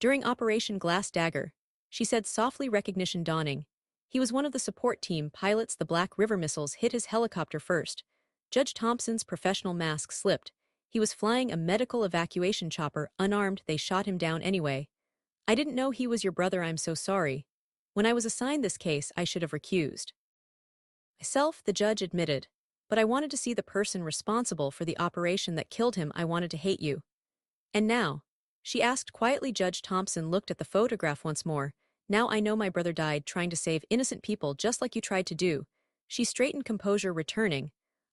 During Operation Glass Dagger, she said softly, recognition dawning. He was one of the support team pilots. The Black River missiles hit his helicopter first. Judge Thompson's professional mask slipped. He was flying a medical evacuation chopper, unarmed. They shot him down anyway. I didn't know he was your brother. I'm so sorry. When I was assigned this case, I should have recused myself, the judge admitted. But I wanted to see the person responsible for the operation that killed him. I wanted to hate you. And now? She asked quietly. Judge Thompson looked at the photograph once more. Now I know my brother died trying to save innocent people, just like you tried to do. She straightened, composure returning.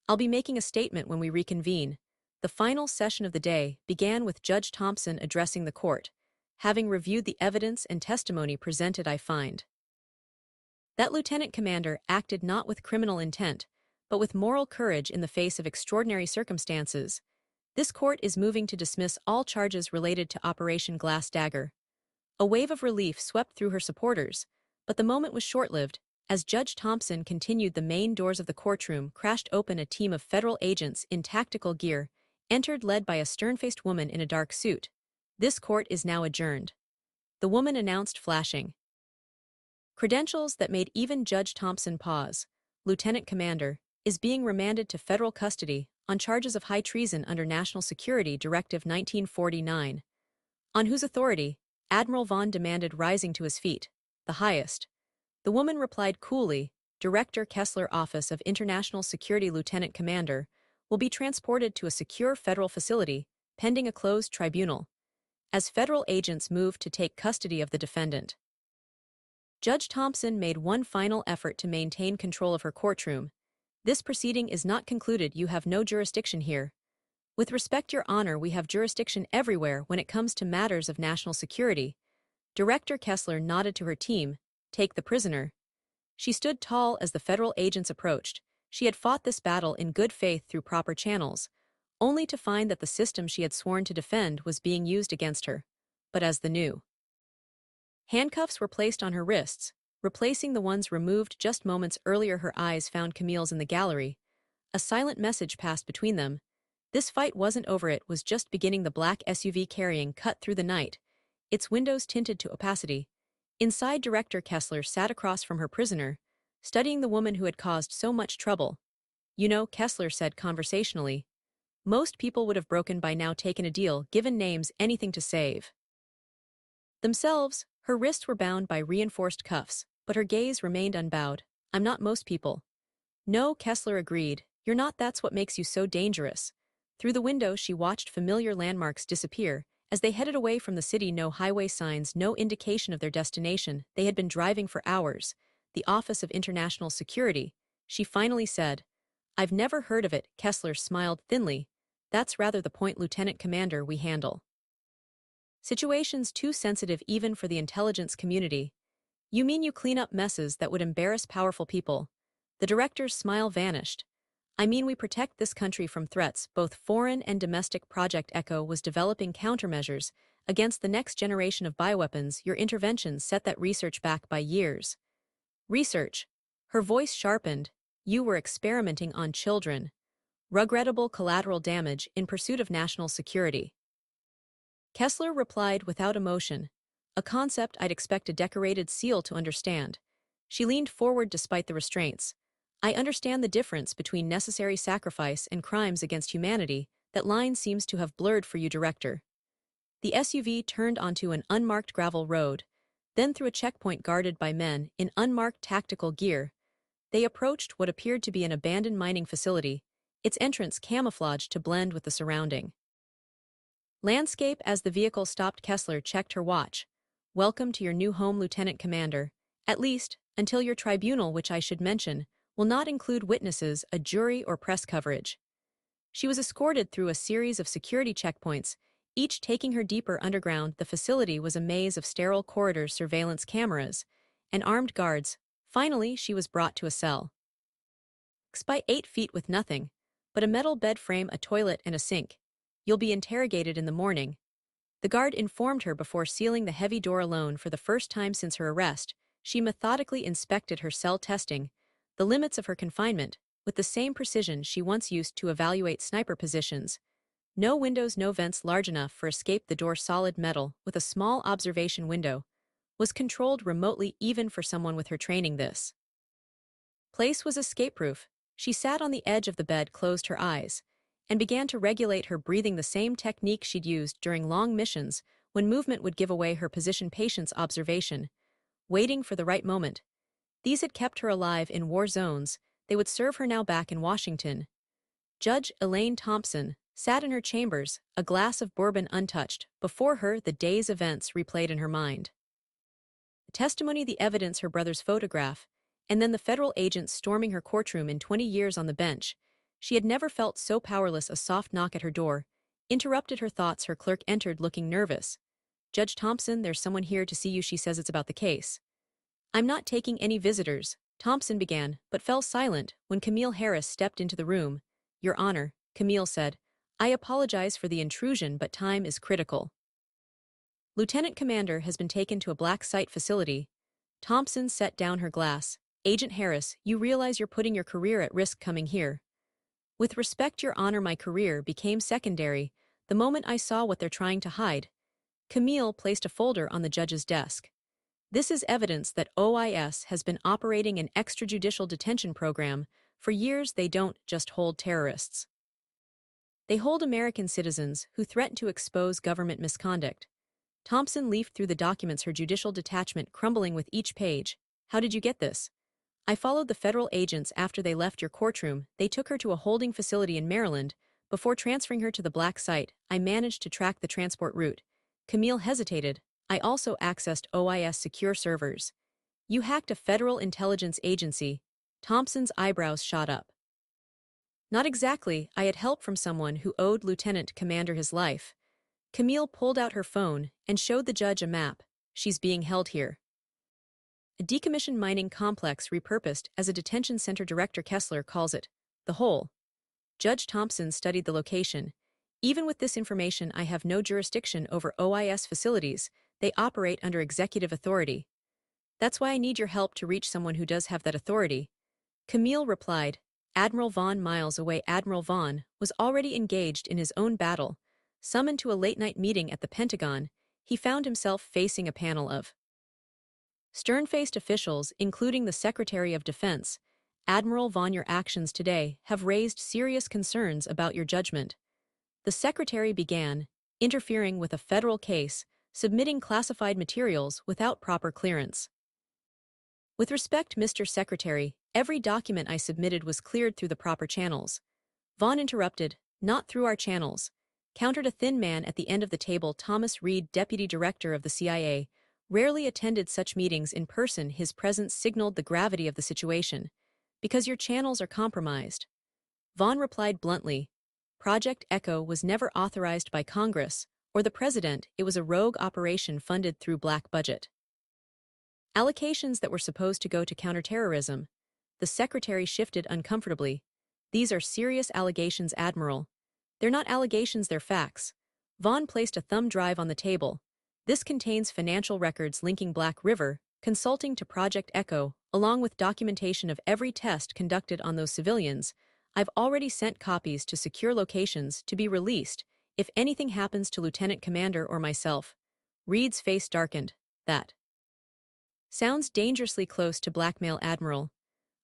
I'll be making a statement when we reconvene. The final session of the day began with Judge Thompson addressing the court. Having reviewed the evidence and testimony presented, I find that Lieutenant Commander acted not with criminal intent, but with moral courage in the face of extraordinary circumstances. This court is moving to dismiss all charges related to Operation Glass Dagger. A wave of relief swept through her supporters, but the moment was short-lived. As Judge Thompson continued, the main doors of the courtroom crashed open. A team of federal agents in tactical gear entered, led by a stern-faced woman in a dark suit. This court is now adjourned, the woman announced, flashing credentials that made even Judge Thompson pause. Lieutenant Commander is being remanded to federal custody on charges of high treason under National Security Directive 1949. On whose authority? Admiral Vaughn demanded, rising to his feet. The highest. The woman replied coolly. Director Kessler, Office of International Security. Lieutenant Commander will be transported to a secure federal facility, pending a closed tribunal, as federal agents moved to take custody of the defendant. Judge Thompson made one final effort to maintain control of her courtroom. This proceeding is not concluded. You have no jurisdiction here. With respect, Your Honor, we have jurisdiction everywhere when it comes to matters of national security. Director Kessler nodded to her team. Take the prisoner. She stood tall as the federal agents approached. She had fought this battle in good faith through proper channels, only to find that the system she had sworn to defend was being used against her. But as the new handcuffs were placed on her wrists, replacing the ones removed just moments earlier, her eyes found Camille's in the gallery. A silent message passed between them. This fight wasn't over, it was just beginning. The black SUV carrying cut through the night, its windows tinted to opacity. Inside, Director Kessler sat across from her prisoner, studying the woman who had caused so much trouble. You know, Kessler said conversationally, most people would have broken by now, taken a deal, given names, anything to save themselves. Her wrists were bound by reinforced cuffs, but her gaze remained unbowed. I'm not most people. No, Kessler agreed. You're not. That's what makes you so dangerous. Through the window, she watched familiar landmarks disappear. As they headed away from the city, no highway signs, no indication of their destination. They had been driving for hours. The Office of International Security. She finally said, I've never heard of it. Kessler smiled thinly. That's rather the point, Lieutenant Commander. We handle situations too sensitive even for the intelligence community. You mean you clean up messes that would embarrass powerful people? The director's smile vanished. I mean we protect this country from threats, both foreign and domestic. Project Echo was developing countermeasures against the next generation of bioweapons. Your interventions set that research back by years. Research. Her voice sharpened. You were experimenting on children. Regrettable collateral damage in pursuit of national security. Kessler replied without emotion, a concept I'd expect a decorated SEAL to understand. She leaned forward despite the restraints. I understand the difference between necessary sacrifice and crimes against humanity. That line seems to have blurred for you, Director. The SUV turned onto an unmarked gravel road, then through a checkpoint guarded by men in unmarked tactical gear. They approached what appeared to be an abandoned mining facility, its entrance camouflaged to blend with the surrounding landscape. As the vehicle stopped, Kessler checked her watch. Welcome to your new home, Lieutenant Commander. At least, until your tribunal, which I should mention, will not include witnesses, a jury, or press coverage. She was escorted through a series of security checkpoints, each taking her deeper underground. The facility was a maze of sterile corridors, surveillance cameras, and armed guards. Finally, she was brought to a cell. By 8 feet with nothing but a metal bed frame, a toilet, and a sink. You'll be interrogated in the morning. The guard informed her before sealing the heavy door. Alone for the first time since her arrest, she methodically inspected her cell, testing the limits of her confinement with the same precision she once used to evaluate sniper positions. No windows, no vents large enough for escape. The door, solid metal with a small observation window, was controlled remotely. Even for someone with her training, this place was escape-proof. She sat on the edge of the bed, closed her eyes, and began to regulate her breathing, the same technique she'd used during long missions when movement would give away her position. Patience, observation, waiting for the right moment. These had kept her alive in war zones. They would serve her now back in Washington. Judge Elaine Thompson sat in her chambers, a glass of bourbon untouched. Before her, the day's events replayed in her mind. The testimony, the evidence, her brother's photograph, and then the federal agents storming her courtroom. In 20 years on the bench, she had never felt so powerless. A soft knock at her door interrupted her thoughts. Her clerk entered, looking nervous. Judge Thompson, there's someone here to see you. She says it's about the case. I'm not taking any visitors, Thompson began, but fell silent when Camille Harris stepped into the room. Your Honor, Camille said, I apologize for the intrusion, but time is critical. Lieutenant Commander has been taken to a black site facility. Thompson set down her glass. Agent Harris, you realize you're putting your career at risk coming here. With respect, Your Honor, my career became secondary the moment I saw what they're trying to hide. Camille placed a folder on the judge's desk. This is evidence that OIS has been operating an extrajudicial detention program. For years, they don't just hold terrorists. They hold American citizens who threaten to expose government misconduct. Thompson leafed through the documents, her judicial detachment crumbling with each page. How did you get this? I followed the federal agents after they left your courtroom. They took her to a holding facility in Maryland. Before transferring her to the black site, I managed to track the transport route. Camille hesitated. I also accessed OIS secure servers. You hacked a federal intelligence agency. Thompson's eyebrows shot up. Not exactly. I had help from someone who owed Lieutenant Commander his life. Camille pulled out her phone and showed the judge a map. She's being held here. A decommissioned mining complex repurposed as a detention center, Director Kessler calls it. The Hole. Judge Thompson studied the location. Even with this information, I have no jurisdiction over OIS facilities. They operate under executive authority. That's why I need your help to reach someone who does have that authority. Camille replied. Admiral Vaughn miles away. Admiral Vaughn was already engaged in his own battle. Summoned to a late-night meeting at the Pentagon, he found himself facing a panel of stern-faced officials, including the Secretary of Defense. Admiral Vaughn, your actions today have raised serious concerns about your judgment. The Secretary began, interfering with a federal case, submitting classified materials without proper clearance. With respect, Mr. Secretary, every document I submitted was cleared through the proper channels. Vaughn interrupted, not through our channels. Countered a thin man at the end of the table. Thomas Reed, Deputy Director of the CIA, rarely attended such meetings in person. His presence signaled the gravity of the situation. Because your channels are compromised. Vaughn replied bluntly. Project Echo was never authorized by Congress or the President. It was a rogue operation funded through black budget allocations that were supposed to go to counterterrorism. The Secretary shifted uncomfortably. These are serious allegations, Admiral. They're not allegations, they're facts. Vaughn placed a thumb drive on the table. This contains financial records linking Black River Consulting to Project Echo, along with documentation of every test conducted on those civilians. I've already sent copies to secure locations to be released if anything happens to Lieutenant Commander or myself. Reed's face darkened. That sounds dangerously close to blackmail, Admiral.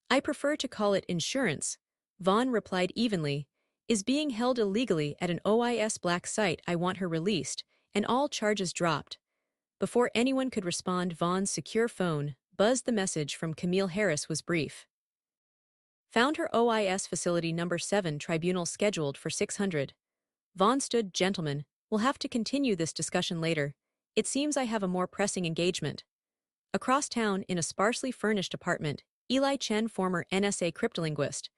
I prefer to call it insurance. Vaughn replied evenly. Is being held illegally at an OIS black site. I want her released, and all charges dropped. Before anyone could respond, Vaughn's secure phone buzzed. The message from Camille Harris was brief. Found her OIS facility number 7 tribunal scheduled for 600. Vaughn stood. Gentlemen, we'll have to continue this discussion later. It seems I have a more pressing engagement. Across town, in a sparsely furnished apartment, Eli Chen, former NSA cryptolinguist,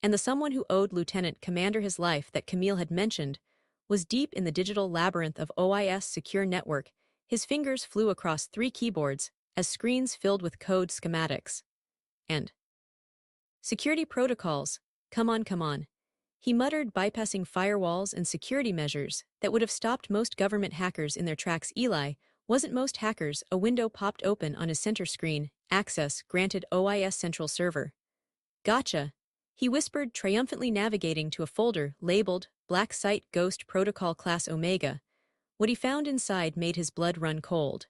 and the someone who owed Lieutenant Commander his life that Camille had mentioned, was deep in the digital labyrinth of OIS secure network. His fingers flew across 3 keyboards as screens filled with code schematics and security protocols. Come on, come on. He muttered, bypassing firewalls and security measures that would have stopped most government hackers in their tracks. Eli wasn't most hackers. A window popped open on his center screen. Access granted. OIS Central Server. Gotcha. He whispered, triumphantly navigating to a folder labeled Black Site Ghost Protocol Class Omega. What he found inside made his blood run cold.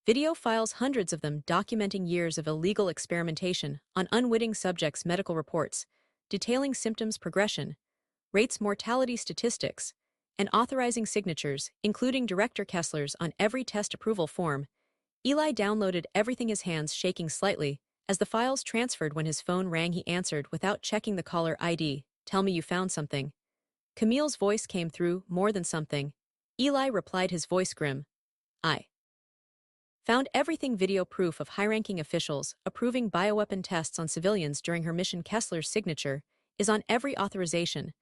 Video files, hundreds of them, documenting years of illegal experimentation on unwitting subjects. Medical reports detailing symptoms progression, rates, mortality statistics, and authorizing signatures, including Director Kessler's, on every test approval form. Eli downloaded everything, his hands shaking slightly. As the files transferred, when his phone rang, he answered without checking the caller ID. Tell me you found something. Camille's voice came through. More than something. Eli replied, his voice grim. I found everything. Video proof of high-ranking officials approving bioweapon tests on civilians during her mission. Kessler's signature is on every authorization.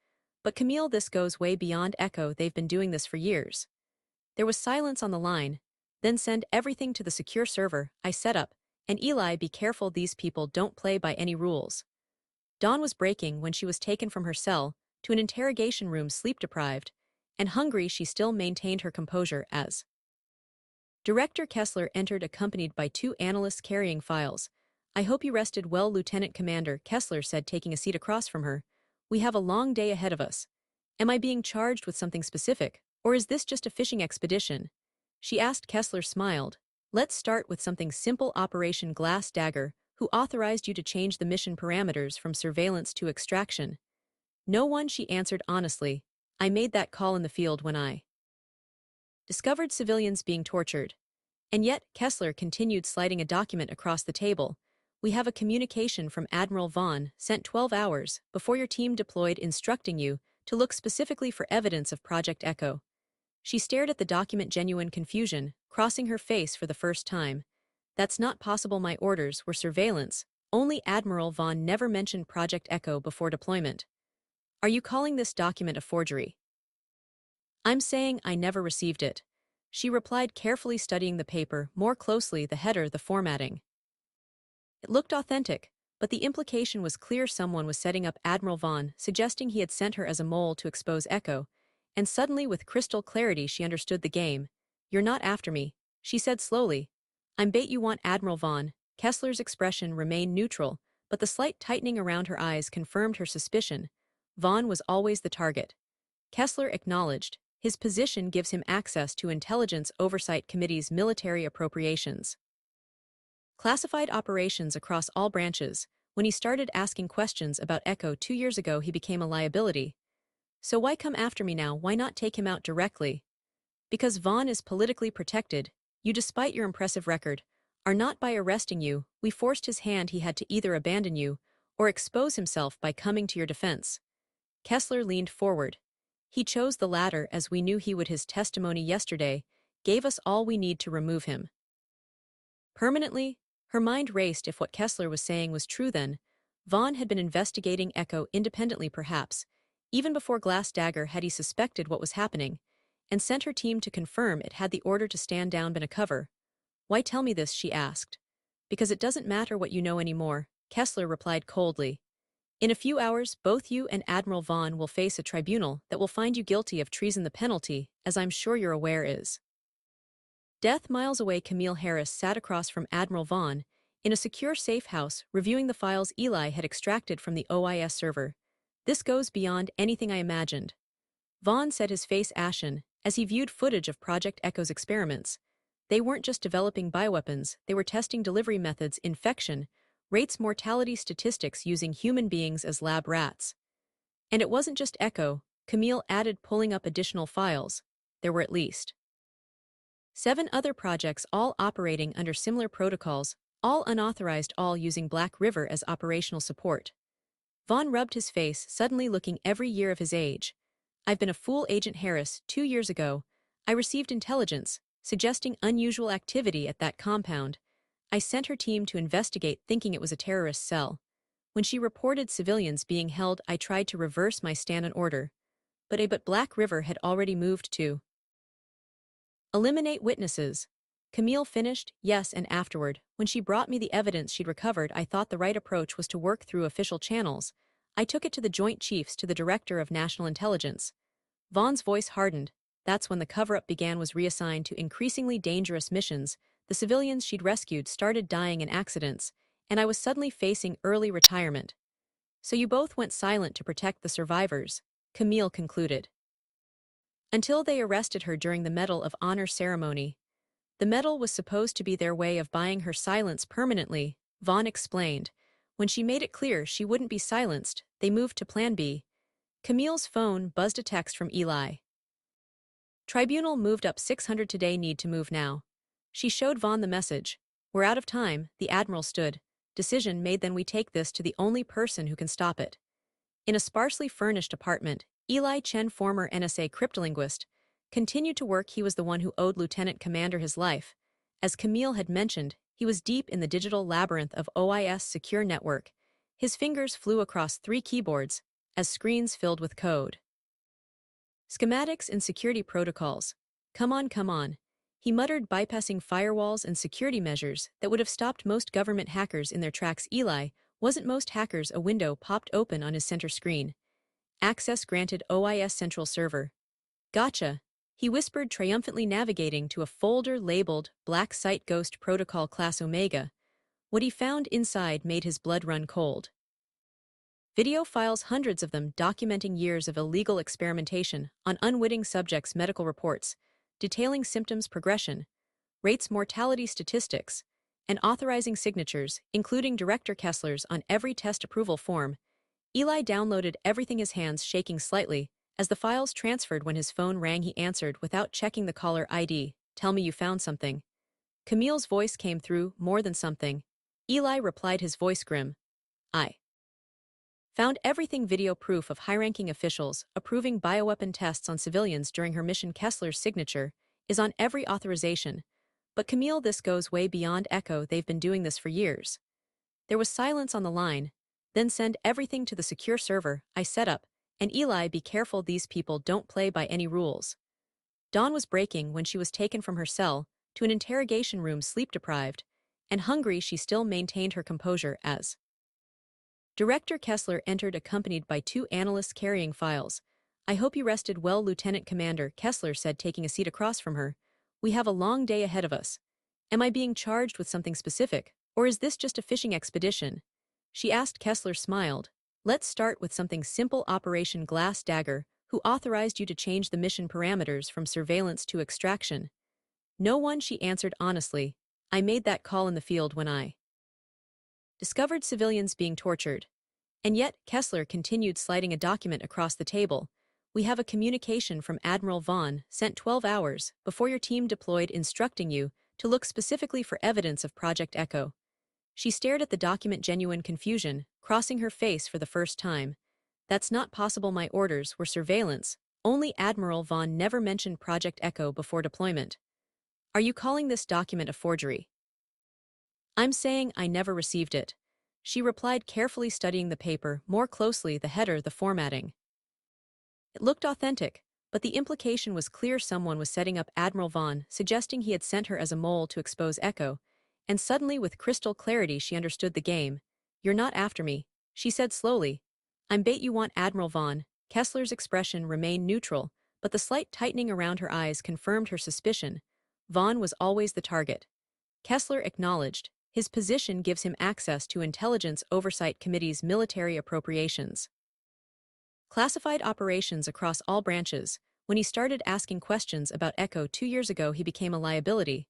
But Camille, this goes way beyond Echo. They've been doing this for years. There was silence on the line. Then send everything to the secure server I set up. And Eli, be careful, these people don't play by any rules. Dawn was breaking when she was taken from her cell to an interrogation room. Sleep-deprived and hungry, she still maintained her composure as Director Kessler entered, accompanied by 2 analysts carrying files. I hope you rested well, Lieutenant Commander, Kessler said, taking a seat across from her. We have a long day ahead of us. Am I being charged with something specific, or is this just a fishing expedition? She asked. Kessler smiled. Let's start with something simple. Operation Glass Dagger. Who authorized you to change the mission parameters from surveillance to extraction? No one, she answered honestly. I made that call in the field when I discovered civilians being tortured. And yet, Kessler continued, sliding a document across the table. We have a communication from Admiral Vaughn, sent 12 hours before your team deployed, instructing you to look specifically for evidence of Project Echo. She stared at the document, genuine confusion crossing her face for the first time. That's not possible. My orders were surveillance. Only Admiral Vaughn never mentioned Project Echo before deployment. Are you calling this document a forgery? I'm saying I never received it. she replied, carefully studying the paper, more closely the header, the formatting. It looked authentic, but the implication was clear. Someone was setting up Admiral Vaughn, suggesting he had sent her as a mole to expose Echo, and suddenly with crystal clarity she understood the game. "You're not after me," she said slowly. "I'm bait you want, Admiral Vaughn." Kessler's expression remained neutral, but the slight tightening around her eyes confirmed her suspicion. Vaughn was always the target. Kessler acknowledged. His position gives him access to Intelligence Oversight Committee's military appropriations. Classified operations across all branches. When he started asking questions about Echo 2 years ago, he became a liability. "So why come after me now? Why not take him out directly?" "Because Vaughn is politically protected. You, despite your impressive record, are not. By arresting you, we forced his hand. He had to either abandon you or expose himself by coming to your defense." Kessler leaned forward. "He chose the latter, as we knew he would. His testimony yesterday gave us all we need to remove him permanently." Her mind raced. If what Kessler was saying was true, then Vaughn had been investigating Echo independently, perhaps even before Dagger had he suspected what was happening, and sent her team to confirm it. Had the order to stand down been a cover? "Why tell me this?" she asked. "Because it doesn't matter what you know anymore," Kessler replied coldly. "In a few hours, both you and Admiral Vaughn will face a tribunal that will find you guilty of treason. The penalty, as I'm sure you're aware, is death." Miles away, Camille Harris sat across from Admiral Vaughn in a secure safe house, reviewing the files Eli had extracted from the OIS server. "This goes beyond anything I imagined." Vaughn said, his face ashen, as he viewed footage of Project Echo's experiments. They weren't just developing bioweapons, they were testing delivery methods, infection rates, mortality statistics using human beings as lab rats. "And it wasn't just Echo," Camille added, pulling up additional files. "There were at least 7 other projects, all operating under similar protocols, all unauthorized, all using Black River as operational support." Vaughn rubbed his face, suddenly looking every year of his age. "I've been a fool, Agent Harris. 2 years ago, I received intelligence suggesting unusual activity at that compound. I sent her team to investigate, thinking it was a terrorist cell. When she reported civilians being held, I tried to reverse my stand and order. But Black River had already moved to eliminate witnesses." Camille finished. "Yes, and afterward, when she brought me the evidence she'd recovered, I thought the right approach was to work through official channels. I took it to the Joint Chiefs, to the Director of National Intelligence." Vaughn's voice hardened. "That's when the cover-up began. Was reassigned to increasingly dangerous missions. The civilians she'd rescued started dying in accidents, and I was suddenly facing early retirement." "So you both went silent to protect the survivors," Camille concluded. "Until they arrested her during the Medal of Honor ceremony. The medal was supposed to be their way of buying her silence permanently," Vaughn explained. "When she made it clear she wouldn't be silenced, they moved to Plan B." Camille's phone buzzed. A text from Eli. "Tribunal moved up 600 today, need to move now." She showed Vaughn the message. "We're out of time," the Admiral stood. "Decision made, then we take this to the only person who can stop it." In a sparsely furnished apartment, Eli Chen, former NSA cryptolinguist, continued to work. He was the one who owed Lieutenant Commander his life. As Camille had mentioned, he was deep in the digital labyrinth of OIS secure network. His fingers flew across 3 keyboards as screens filled with code. "Schematics and security protocols. Come on, come on," he muttered, bypassing firewalls and security measures that would have stopped most government hackers in their tracks. Eli wasn't most hackers. A window popped open on his center screen. "Access granted, OIS Central Server." "Gotcha," he whispered, triumphantly navigating to a folder labeled Black Site Ghost Protocol Class Omega. What he found inside made his blood run cold. Video files, hundreds of them, documenting years of illegal experimentation on unwitting subjects, medical reports detailing symptoms, progression rates, mortality statistics, and authorizing signatures, including Director Kessler's, on every test approval form. Eli downloaded everything, his hands shaking slightly as the files transferred. When his phone rang, he answered without checking the caller ID. "Tell me you found something." Camille's voice came through. "More than something," Eli replied, his voice grim. "I found everything. Video proof of high-ranking officials approving bioweapon tests on civilians during her mission. Kessler's signature is on every authorization." "But Camille, this goes way beyond Echo. They've been doing this for years." There was silence on the line. "Then send everything to the secure server I set up, and Eli, be careful. These people don't play by any rules." Dawn was breaking when she was taken from her cell to an interrogation room sleep-deprived, and hungry she still maintained her composure as Director Kessler entered accompanied by two analysts carrying files. "I hope you rested well, Lieutenant Commander," Kessler said, taking a seat across from her. "We have a long day ahead of us. Am I being charged with something specific, or is this just a fishing expedition?" She asked. Kessler smiled. "Let's start with something simple. Operation Glass Dagger. Who authorized you to change the mission parameters from surveillance to extraction?" "No one," she answered honestly. "I made that call in the field when I discovered civilians being tortured." And yet, Kessler continued, sliding a document across the table. "We have a communication from Admiral Vaughn, sent 12 hours before your team deployed, instructing you to look specifically for evidence of Project Echo." She stared at the document, genuine confusion crossing her face for the first time. "That's not possible. My orders were surveillance. Only Admiral Vaughn never mentioned Project Echo before deployment." "Are you calling this document a forgery?" "I'm saying I never received it," she replied, carefully studying the paper more closely. The header, the formatting. It looked authentic, but the implication was clear. Someone was setting up Admiral Vaughn, suggesting he had sent her as a mole to expose Echo. And suddenly, with crystal clarity, she understood the game. "You're not after me," she said slowly. "I'm bait. You want Admiral Vaughn." Kessler's expression remained neutral, but the slight tightening around her eyes confirmed her suspicion. "Vaughn was always the target," Kessler acknowledged. "His position gives him access to Intelligence Oversight Committee's military appropriations, classified operations across all branches. When he started asking questions about Echo 2 years ago, he became a liability.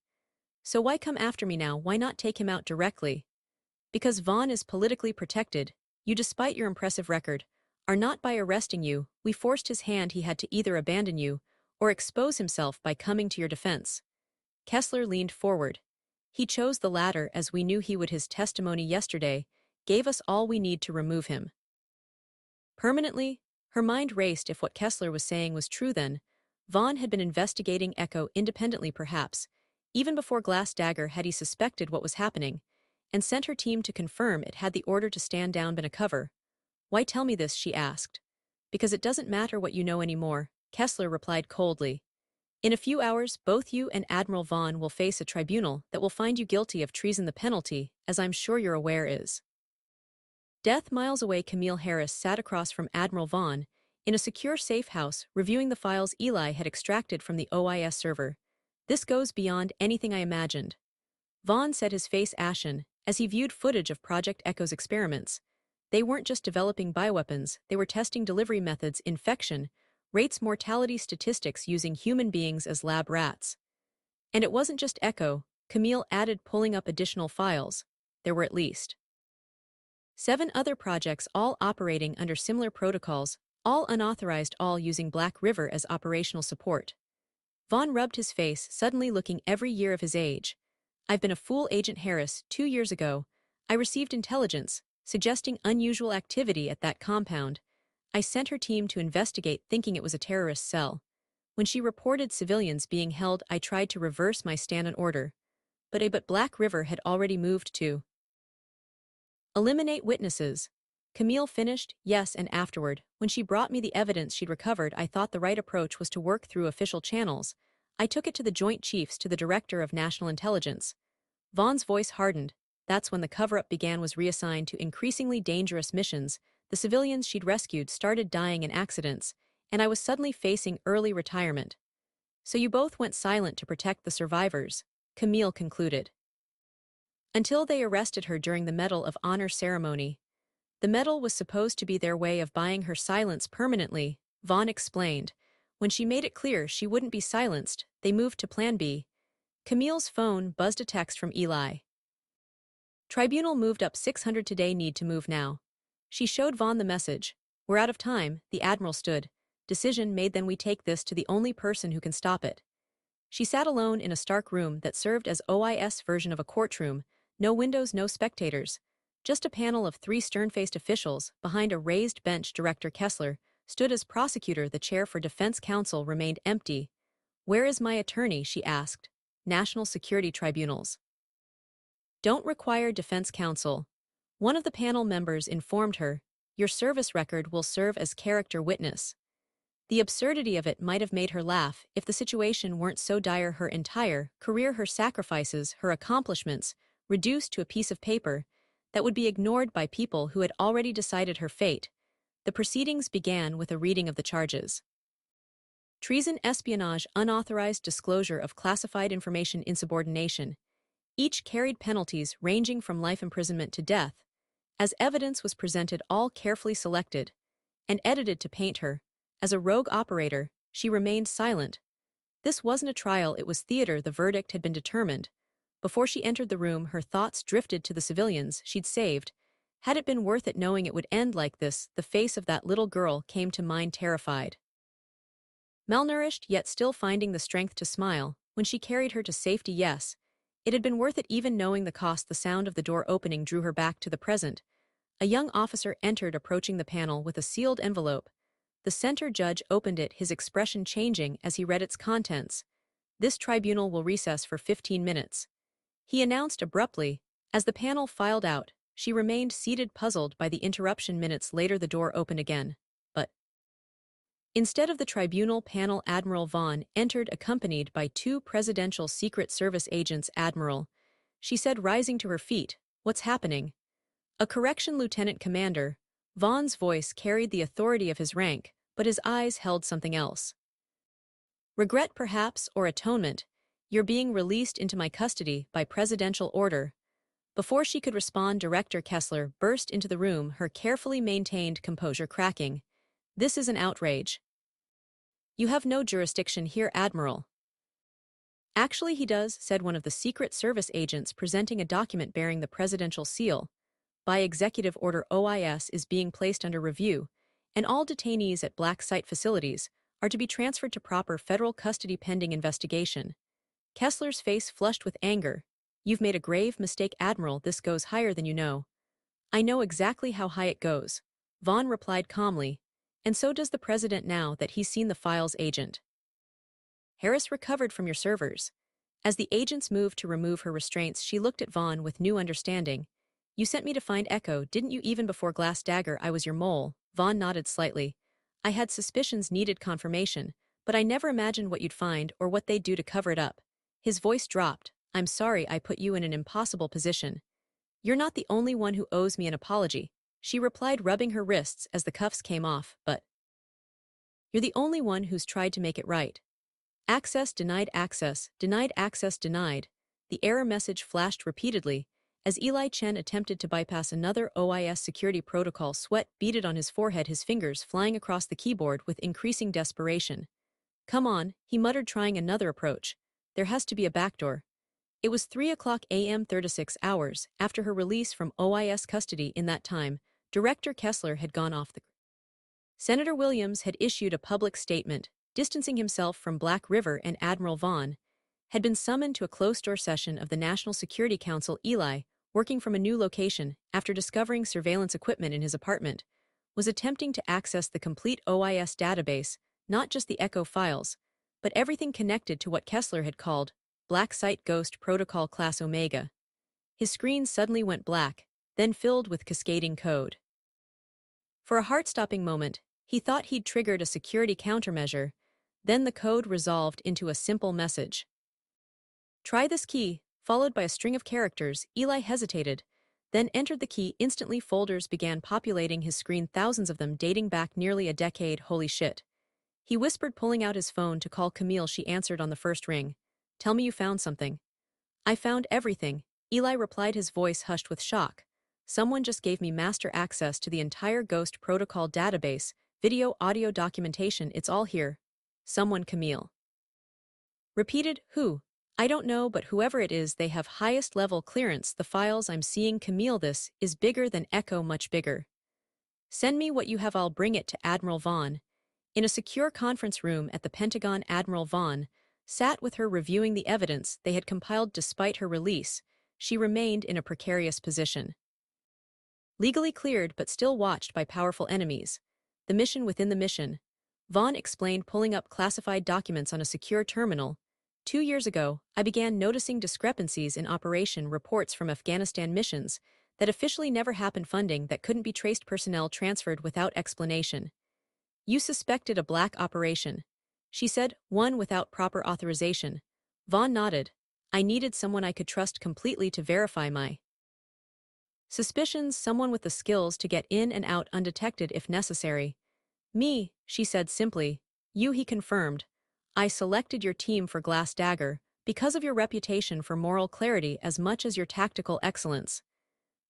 So why come after me now? Why not take him out directly?" "Because Vaughn is politically protected. You, despite your impressive record, are not. By arresting you, we forced his hand. He had to either abandon you or expose himself by coming to your defense." Kessler leaned forward. "He chose the latter, as we knew he would. His testimony yesterday gave us all we need to remove him permanently." Her mind raced. If what Kessler was saying was true, then Vaughn had been investigating Echo independently, perhaps even before Glass Dagger. Had he suspected what was happening and sent her team to confirm it? Had the order to stand down been a cover? "Why tell me this?" she asked. "Because it doesn't matter what you know anymore," Kessler replied coldly. "In a few hours, both you and Admiral Vaughn will face a tribunal that will find you guilty of treason. The penalty, as I'm sure you're aware, is death." Miles away, Camille Harris sat across from Admiral Vaughn in a secure safe house, reviewing the files Eli had extracted from the OIS server. "This goes beyond anything I imagined," Vaughn said, his face ashen, as he viewed footage of Project Echo's experiments. "They weren't just developing bioweapons, they were testing delivery methods, infection rates, mortality statistics, using human beings as lab rats. And it wasn't just Echo," Camille added, pulling up additional files. "There were at least 7 other projects, all operating under similar protocols, all unauthorized, all using Black River as operational support." Vaughn rubbed his face, suddenly looking every year of his age. "I've been a fool, Agent Harris. 2 years ago, I received intelligence suggesting unusual activity at that compound. I sent her team to investigate, thinking it was a terrorist cell. When she reported civilians being held, I tried to reverse my stand and order. But Black River had already moved to eliminate witnesses." Camille finished. "Yes, and afterward, when she brought me the evidence she'd recovered, I thought the right approach was to work through official channels. I took it to the Joint Chiefs, to the Director of National Intelligence." Vaughn's voice hardened. "That's when the cover-up began. Was reassigned to increasingly dangerous missions. The civilians she'd rescued started dying in accidents, and I was suddenly facing early retirement." "So you both went silent to protect the survivors," Camille concluded. "Until they arrested her during the Medal of Honor ceremony. The medal was supposed to be their way of buying her silence permanently," Vaughn explained. "When she made it clear she wouldn't be silenced, they moved to Plan B." Camille's phone buzzed. A text from Eli. "Tribunal moved up 600 today, need to move now." She showed Vaughn the message. "We're out of time," the Admiral stood. "Decision made, then we take this to the only person who can stop it." She sat alone in a stark room that served as OIS version of a courtroom. No windows, no spectators. Just a panel of 3 stern-faced officials. Behind a raised bench, Director Kessler stood as prosecutor. The chair for defense counsel remained empty. "Where is my attorney?" she asked. "National Security Tribunals don't require defense counsel," one of the panel members informed her. "Your service record will serve as character witness." The absurdity of it might have made her laugh if the situation weren't so dire. Her entire career, her sacrifices, her accomplishments, reduced to a piece of paper that would be ignored by people who had already decided her fate. The proceedings began with a reading of the charges. Treason, espionage, unauthorized disclosure of classified information, insubordination. Each carried penalties ranging from life imprisonment to death. As evidence was presented, all carefully selected and edited to paint her as a rogue operator, she remained silent. This wasn't a trial, it was theater. The verdict had been determined. Before she entered the room, her thoughts drifted to the civilians she'd saved. Had it been worth it knowing it would end like this? The face of that little girl came to mind, terrified. Malnourished, yet still finding the strength to smile, when she carried her to safety. Yes, it had been worth it, even knowing the cost. The sound of the door opening drew her back to the present. A young officer entered, approaching the panel with a sealed envelope. The center judge opened it, his expression changing as he read its contents. "This tribunal will recess for 15 minutes. He announced abruptly. As the panel filed out, she remained seated, puzzled by the interruption. Minutes later, the door opened again. But instead of the tribunal panel, Admiral Vaughn entered, accompanied by 2 presidential Secret Service agents. "Admiral," she said, rising to her feet, "what's happening?" "A correction, Lieutenant Commander." Vaughn's voice carried the authority of his rank, but his eyes held something else. "Regret, perhaps, or atonement. You're being released into my custody by presidential order." Before she could respond, Director Kessler burst into the room, her carefully maintained composure cracking. "This is an outrage. You have no jurisdiction here, Admiral." "Actually he does," said one of the Secret Service agents, presenting a document bearing the presidential seal. "By executive order, OIS is being placed under review, and all detainees at black site facilities are to be transferred to proper federal custody pending investigation." Kessler's face flushed with anger. "You've made a grave mistake, Admiral. This goes higher than you know." "I know exactly how high it goes," Vaughn replied calmly, "and so does the president now that he's seen the files." "Agent Harris recovered from your servers." As the agents moved to remove her restraints, she looked at Vaughn with new understanding. "You sent me to find Echo, didn't you? Even before Glass Dagger, I was your mole." Vaughn nodded slightly. "I had suspicions, needed confirmation, but I never imagined what you'd find or what they'd do to cover it up." His voice dropped. "I'm sorry I put you in an impossible position." "You're not the only one who owes me an apology," she replied, rubbing her wrists as the cuffs came off, "but you're the only one who's tried to make it right." "Access denied, access denied, access denied." The error message flashed repeatedly as Eli Chen attempted to bypass another OIS security protocol. Sweat beaded on his forehead, his fingers flying across the keyboard with increasing desperation. "Come on," he muttered, trying another approach. "There has to be a backdoor." It was 3 a.m. 36 hours after her release from OIS custody. In that time, Director Kessler had gone off the grid. Senator Williams had issued a public statement, distancing himself from Black River, and Admiral Vaughn had been summoned to a closed-door session of the National Security Council. Eli, working from a new location after discovering surveillance equipment in his apartment, was attempting to access the complete OIS database, not just the Echo files, but everything connected to what Kessler had called Black Site Ghost Protocol Class Omega. His screen suddenly went black, then filled with cascading code. For a heart-stopping moment, he thought he'd triggered a security countermeasure. Then the code resolved into a simple message. "Try this key," followed by a string of characters. Eli hesitated, then entered the key. Instantly, folders began populating his screen, thousands of them dating back nearly a decade. "Holy shit," he whispered, pulling out his phone to call Camille. She answered on the first ring. "Tell me you found something." "I found everything," Eli replied, his voice hushed with shock. "Someone just gave me master access to the entire Ghost Protocol database, video, audio, documentation. It's all here." "Someone?" Camille repeated. "Who?" "I don't know, but whoever it is, they have highest level clearance. The files I'm seeing." "Camille, this is bigger than Echo, much bigger. Send me what you have, I'll bring it to Admiral Vaughn." In a secure conference room at the Pentagon, Admiral Vaughn sat with her, reviewing the evidence they had compiled. Despite her release, she remained in a precarious position. Legally cleared but still watched by powerful enemies. The mission within the mission, Vaughn explained, pulling up classified documents on a secure terminal. 2 years ago, I began noticing discrepancies in operation reports from Afghanistan missions that officially never happened, funding that couldn't be traced, personnel transferred without explanation. You suspected a black operation. She said, one without proper authorization. Vaughn nodded. I needed someone I could trust completely to verify my suspicions, someone with the skills to get in and out undetected if necessary. Me, she said simply. You, he confirmed. I selected your team for Glass Dagger because of your reputation for moral clarity as much as your tactical excellence.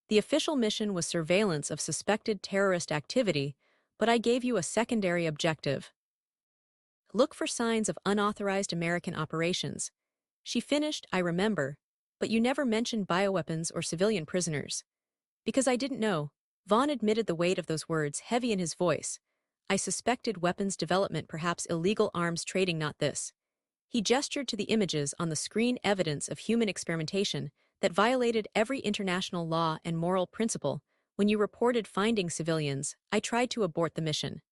The official mission was surveillance of suspected terrorist activity, but I gave you a secondary objective. Look for signs of unauthorized American operations. She finished, I remember, but you never mentioned bioweapons or civilian prisoners. Because I didn't know. Vaughn admitted the weight of those words heavy in his voice. I suspected weapons development, perhaps illegal arms trading, not this. He gestured to the images on the screen, evidence of human experimentation that violated every international law and moral principle. When you reported finding civilians, I tried to abort the mission.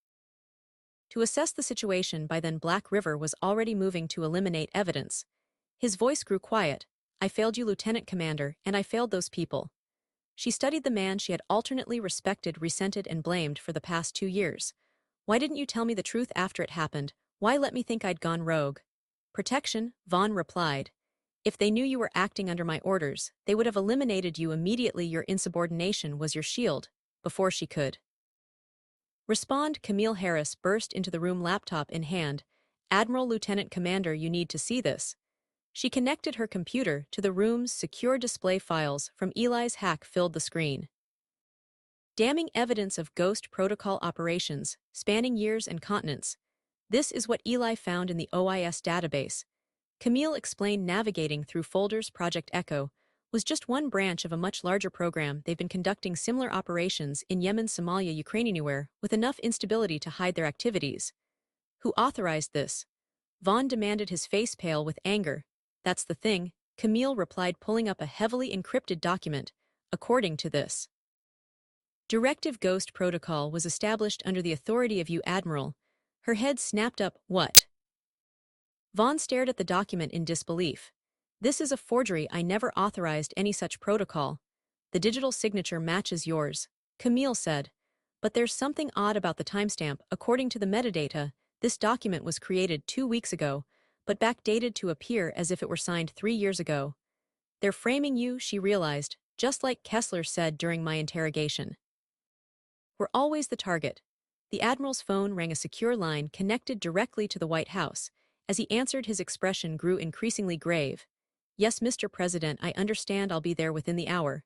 To assess the situation, by then Black River was already moving to eliminate evidence. His voice grew quiet. I failed you, Lieutenant Commander, and I failed those people. She studied the man she had alternately respected, resented, and blamed for the past 2 years. Why didn't you tell me the truth after it happened? Why let me think I'd gone rogue? Protection, Vaughn replied. If they knew you were acting under my orders, they would have eliminated you immediately. Your insubordination was your shield. Before she could respond, Camille Harris burst into the room, laptop in hand. Admiral, Lieutenant Commander, you need to see this. She connected her computer to the room's secure display. Files from Eli's hack filled the screen. Damning evidence of Ghost Protocol operations, spanning years and continents. This is what Eli found in the OIS database. Camille explained. Navigating through folders. Project Echo was just one branch of a much larger program. They've been conducting similar operations in Yemen, Somalia, Ukraine, anywhere with enough instability to hide their activities. Who authorized this? Vaughn demanded, his face pale with anger. That's the thing, Camille replied, pulling up a heavily encrypted document. According to this directive, Ghost Protocol was established under the authority of you, Admiral. Her head snapped up. What? Vaughn stared at the document in disbelief. This is a forgery. I never authorized any such protocol. The digital signature matches yours, Camille said. But there's something odd about the timestamp. According to the metadata, this document was created 2 weeks ago, but backdated to appear as if it were signed 3 years ago. They're framing you, she realized, just like Kessler said during my interrogation. We're always the target. The Admiral's phone rang, a secure line connected directly to the White House. As he answered, his expression grew increasingly grave. Yes, Mr. President, I understand. I'll be there within the hour.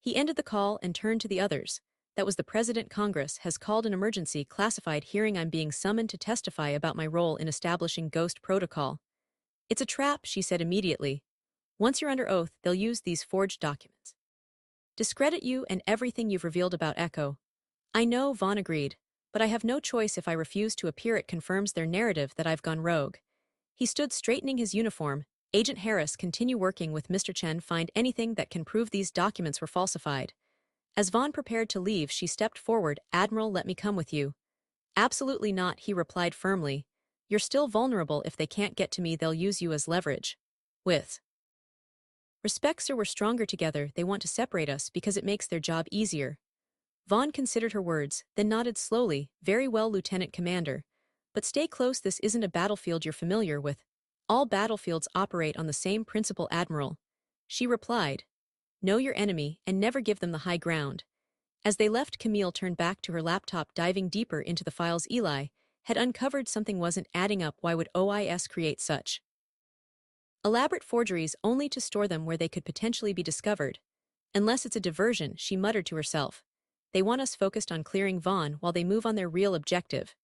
He ended the call and turned to the others. That was the President. Congress has called an emergency classified hearing. I'm being summoned to testify about my role in establishing Ghost Protocol. It's a trap, she said immediately. Once you're under oath, they'll use these forged documents. Discredit you and everything you've revealed about Echo. I know, Vaughn agreed, but I have no choice if I refuse to appear. It confirms their narrative that I've gone rogue. He stood straightening his uniform. Agent Harris, continue working with Mr. Chen. Find anything that can prove these documents were falsified. As Vaughn prepared to leave, she stepped forward. Admiral, let me come with you. Absolutely not, he replied firmly. You're still vulnerable. If they can't get to me, they'll use you as leverage. With respect, sir, we're stronger together. They want to separate us because it makes their job easier. Vaughn considered her words, then nodded slowly. Very well, Lieutenant Commander. But stay close. This isn't a battlefield you're familiar with. All battlefields operate on the same principle, Admiral. She replied. Know your enemy and never give them the high ground. As they left, Camille turned back to her laptop, diving deeper into the files. Eli had uncovered something wasn't adding up. Why would OIS create such elaborate forgeries only to store them where they could potentially be discovered? Unless it's a diversion, she muttered to herself. They want us focused on clearing Vaughn while they move on their real objective.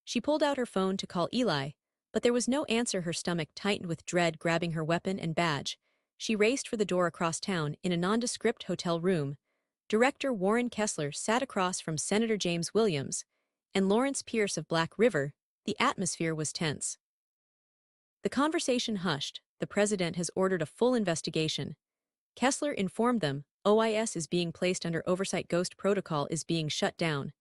She pulled out her phone to call Eli, but there was no answer. Her stomach tightened with dread. Grabbing her weapon and badge, she raced for the door across town. In a nondescript hotel room, Director Warren Kessler sat across from Senator James Williams and Lawrence Pierce of Black River. The atmosphere was tense. The conversation hushed. The president has ordered a full investigation. Kessler informed them. OIS is being placed under oversight. Ghost Protocol is being shut down.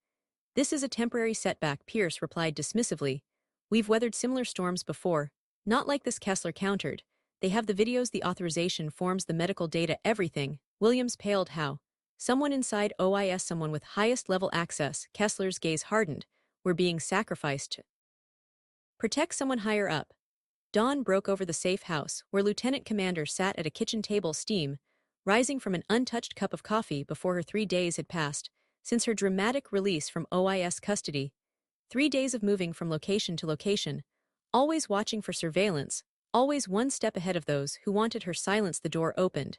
This is a temporary setback, Pierce replied dismissively. We've weathered similar storms before. Not like this, Kessler countered. They have the videos, the authorization forms, the medical data, everything. Williams paled. How? Someone inside OIS, someone with highest level access. Kessler's gaze hardened. we're being sacrificed to protect someone higher up. Dawn broke over the safe house, where Lieutenant Commander sat at a kitchen table steam, rising from an untouched cup of coffee before her 3 days had passed, since her dramatic release from OIS custody. 3 days of moving from location to location, always watching for surveillance, always one step ahead of those who wanted her silence. The door opened,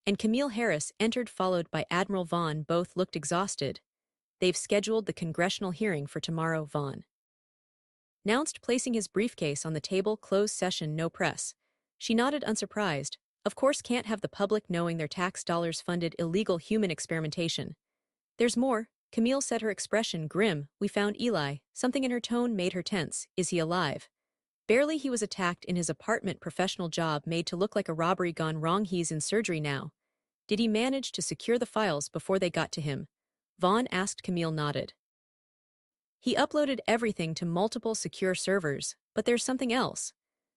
and Camille Harris entered, followed by Admiral Vaughn. Both looked exhausted. They've scheduled the congressional hearing for tomorrow, Vaughn announced, placing his briefcase on the table. Closed session, no press. She nodded, unsurprised. Of course, can't have the public knowing their tax dollars funded illegal human experimentation. There's more, Camille said, her expression grim. We found Eli. Something in her tone made her tense. Is he alive? Barely. He was attacked in his apartment. Professional job made to look like a robbery gone wrong. He's in surgery now. Did he manage to secure the files before they got to him? Vaughn asked. Camille nodded. He uploaded everything to multiple secure servers, but there's something else.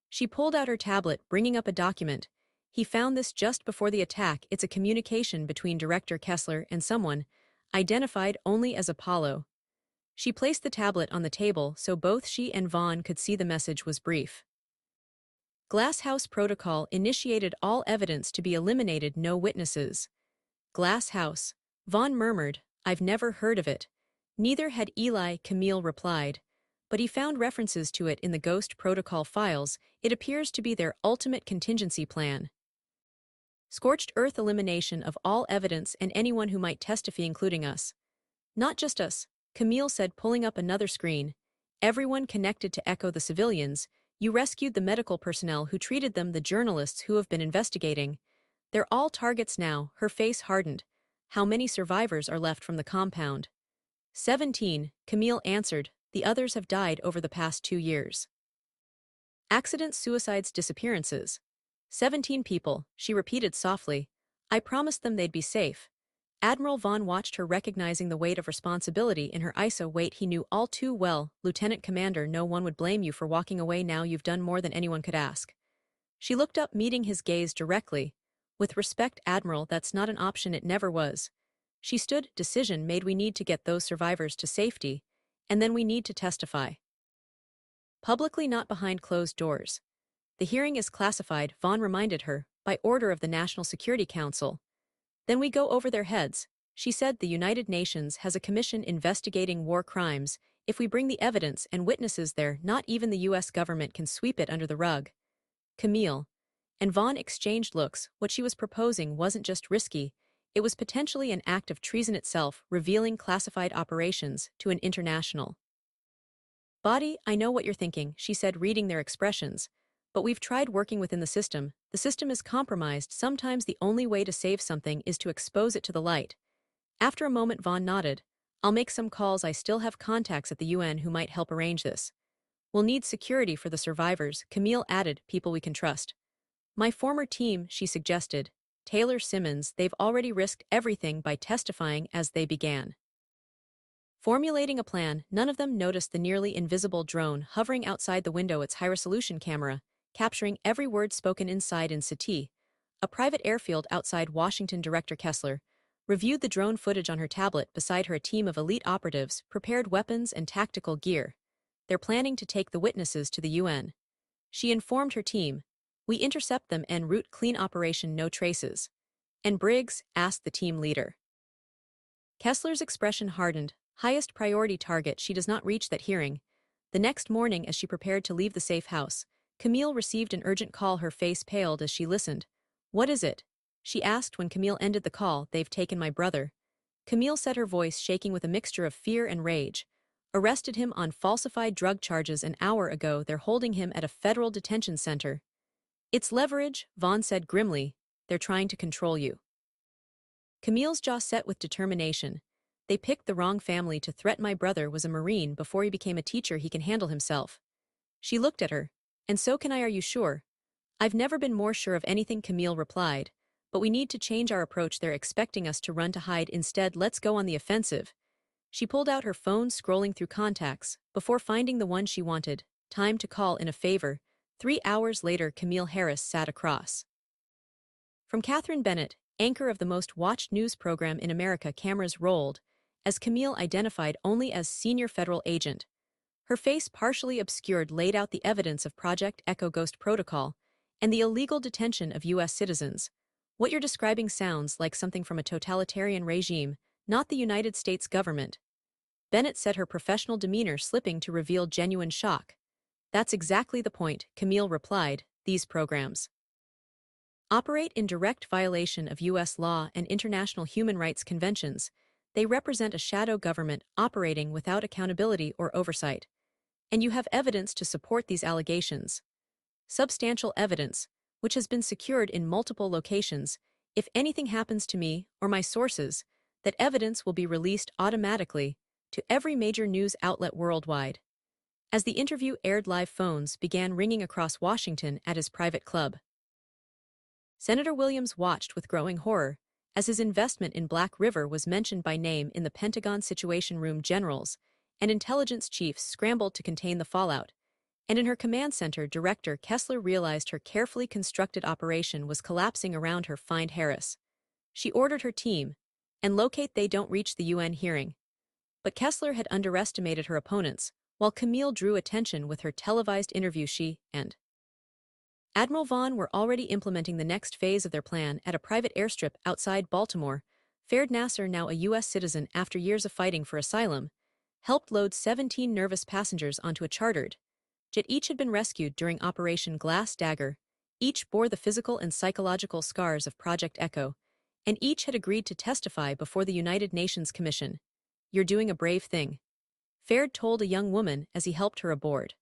She pulled out her tablet, bringing up a document. He found this just before the attack. It's a communication between Director Kessler and someone, identified only as Apollo. She placed the tablet on the table so both she and Vaughn could see. The message was brief. Glasshouse Protocol initiated all evidence to be eliminated. No witnesses. Glasshouse, Vaughn murmured. I've never heard of it. Neither had Eli, Camille replied. But he found references to it in the Ghost Protocol files. It appears to be their ultimate contingency plan. Scorched earth elimination of all evidence and anyone who might testify, including us. Not just us, Camille said, pulling up another screen. Everyone connected to Echo. The civilians. You rescued the medical personnel who treated them, the journalists who have been investigating. They're all targets now. Her face hardened. How many survivors are left from the compound? 17, Camille answered. The others have died over the past 2 years. Accidents, suicides, disappearances. 17 people, she repeated softly. I promised them they'd be safe. Admiral Vaughn watched her, recognizing the weight of responsibility in her eyes. Weight he knew all too well. Lieutenant Commander, no one would blame you for walking away now. You've done more than anyone could ask. She looked up, meeting his gaze directly. With respect, Admiral, that's not an option. It never was. She stood. Decision made. We need to get those survivors to safety, and then we need to testify. Publicly, not behind closed doors. The hearing is classified, Vaughn reminded her, by order of the National Security Council. Then we go over their heads, she said. The United Nations has a commission investigating war crimes. If we bring the evidence and witnesses there, not even the U.S. government can sweep it under the rug. Camille and Vaughn exchanged looks. What she was proposing wasn't just risky, it was potentially an act of treason itself, revealing classified operations to an international body. I know what you're thinking, she said, reading their expressions. But we've tried working within the system. The system is compromised. Sometimes the only way to save something is to expose it to the light. After a moment, Vaughn nodded. I'll make some calls. I still have contacts at the UN who might help arrange this. We'll need security for the survivors, Camille added, people we can trust. My former team, she suggested. Taylor Simmons. They've already risked everything by testifying as they began formulating a plan. None of them noticed the nearly invisible drone hovering outside the window, its high-resolution camera capturing every word spoken inside. In Sati, a private airfield outside Washington, Director Kessler reviewed the drone footage on her tablet. Beside her, a team of elite operatives prepared weapons and tactical gear. They're planning to take the witnesses to the UN. She informed her team. We intercept them en route. Clean operation, no traces. And Briggs, asked the team leader. Kessler's expression hardened. Highest priority target. She does not reach that hearing. The next morning, as she prepared to leave the safe house, Camille received an urgent call. Her face paled as she listened. What is it? She asked when Camille ended the call. They've taken my brother. Camille said, her voice shaking with a mixture of fear and rage. Arrested him on falsified drug charges an hour ago. They're holding him at a federal detention center. It's leverage, Vaughn said grimly. They're trying to control you. Camille's jaw set with determination. They picked the wrong family to threaten. My brother was a Marine before he became a teacher. He can handle himself. She looked at her. And so can I. Are you sure? I've never been more sure of anything, Camille replied. But we need to change our approach. They're expecting us to run to hide. Instead, let's go on the offensive. She pulled out her phone, scrolling through contacts, before finding the one she wanted. Time to call in a favor. 3 hours later, Camille Harris sat across from Catherine Bennett, anchor of the most watched news program in America. Cameras rolled, as Camille identified only as senior federal agent. Her face partially obscured laid out the evidence of Project Echo Ghost Protocol and the illegal detention of U.S. citizens. What you're describing sounds like something from a totalitarian regime, not the United States government. Bennett said, her professional demeanor slipping to reveal genuine shock. That's exactly the point, Camille replied. These programs operate in direct violation of U.S. law and international human rights conventions. They represent a shadow government operating without accountability or oversight. And you have evidence to support these allegations. Substantial evidence, which has been secured in multiple locations. If anything happens to me or my sources, that evidence will be released automatically to every major news outlet worldwide. As the interview aired, live phones began ringing across Washington at his private club. Senator Williams watched with growing horror as his investment in Black River was mentioned by name in the Pentagon Situation Room. Generals and intelligence chiefs scrambled to contain the fallout, and in her command center, Director Kessler realized her carefully constructed operation was collapsing around her. Find Harris, she ordered her team, and locate they don't reach the UN hearing. But Kessler had underestimated her opponents, while Camille drew attention with her televised interview. She and Admiral Vaughn were already implementing the next phase of their plan at a private airstrip outside Baltimore. Fared Nasser, now a U.S. citizen after years of fighting for asylum, helped load 17 nervous passengers onto a chartered jet. Each had been rescued during Operation Glass Dagger. Each bore the physical and psychological scars of Project Echo, and each had agreed to testify before the United Nations Commission. You're doing a brave thing, Fared told a young woman as he helped her aboard.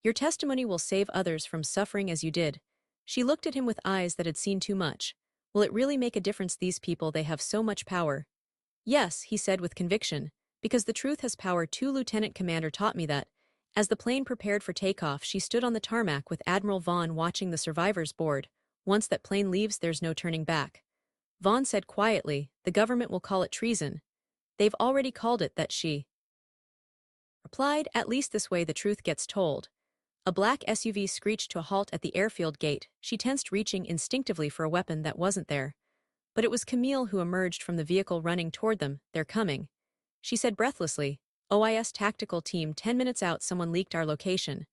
Your testimony will save others from suffering as you did. She looked at him with eyes that had seen too much. Will it really make a difference? These people, they have so much power. Yes, he said with conviction, because the truth has power too. Lieutenant Commander taught me that. As the plane prepared for takeoff, she stood on the tarmac with Admiral Vaughn watching the survivors board. Once that plane leaves, there's no turning back. Vaughn said quietly, the government will call it treason. They've already called it that. She replied, at least this way the truth gets told. A black SUV screeched to a halt at the airfield gate. She tensed, reaching instinctively for a weapon that wasn't there. But it was Camille who emerged from the vehicle, running toward them. They're coming, she said breathlessly. OIS tactical team 10 minutes out. Someone leaked our location.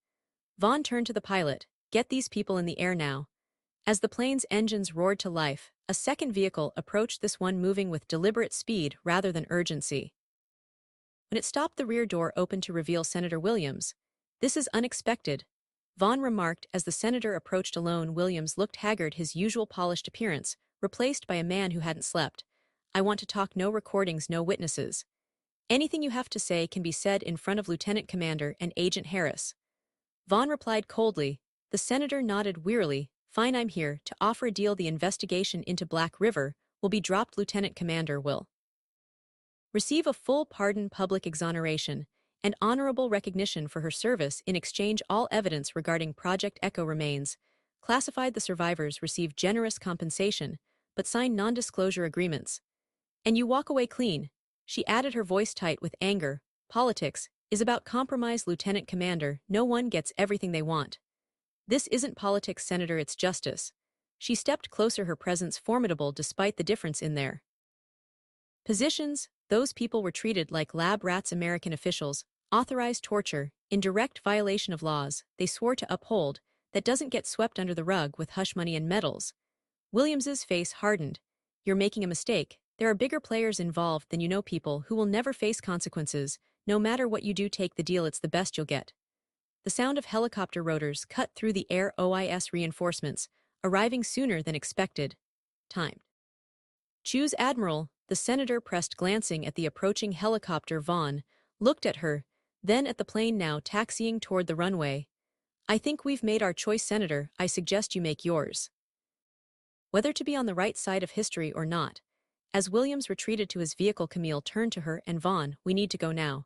Vaughn turned to the pilot. Get these people in the air now. As the plane's engines roared to life, a second vehicle approached, this one moving with deliberate speed rather than urgency. When it stopped, the rear door opened to reveal Senator Williams. This is unexpected, Vaughn remarked as the senator approached alone. Williams looked haggard, his usual polished appearance replaced by a man who hadn't slept. I want to talk. No recordings, no witnesses. Anything you have to say can be said in front of Lieutenant Commander and Agent Harris. Vaughn replied coldly. The senator nodded wearily. Fine, I'm here to offer a deal. The investigation into Black River will be dropped. Lieutenant Commander will receive a full pardon, public exoneration, and honorable recognition for her service. In exchange, all evidence regarding Project Echo remains classified. The survivors receive generous compensation, but sign non-disclosure agreements. And you walk away clean, she added, her voice tight with anger. Politics is about compromise, Lieutenant Commander. No one gets everything they want. This isn't politics, Senator, it's justice. She stepped closer, her presence formidable despite the difference in their positions. Those people were treated like lab rats. American officials authorized torture in direct violation of laws they swore to uphold. That doesn't get swept under the rug with hush money and medals. Williams's face hardened. You're making a mistake. There are bigger players involved than you know, people who will never face consequences. No matter what you do, take the deal, it's the best you'll get. The sound of helicopter rotors cut through the air. OIS reinforcements arriving sooner than expected. Timed. Choose Admiral, the senator pressed, glancing at the approaching helicopter. Vaughn looked at her, then at the plane now taxiing toward the runway. I think we've made our choice, Senator. I suggest you make yours. Whether to be on the right side of history or not. As Williams retreated to his vehicle, Camille turned to her and Vaughn. We need to go now.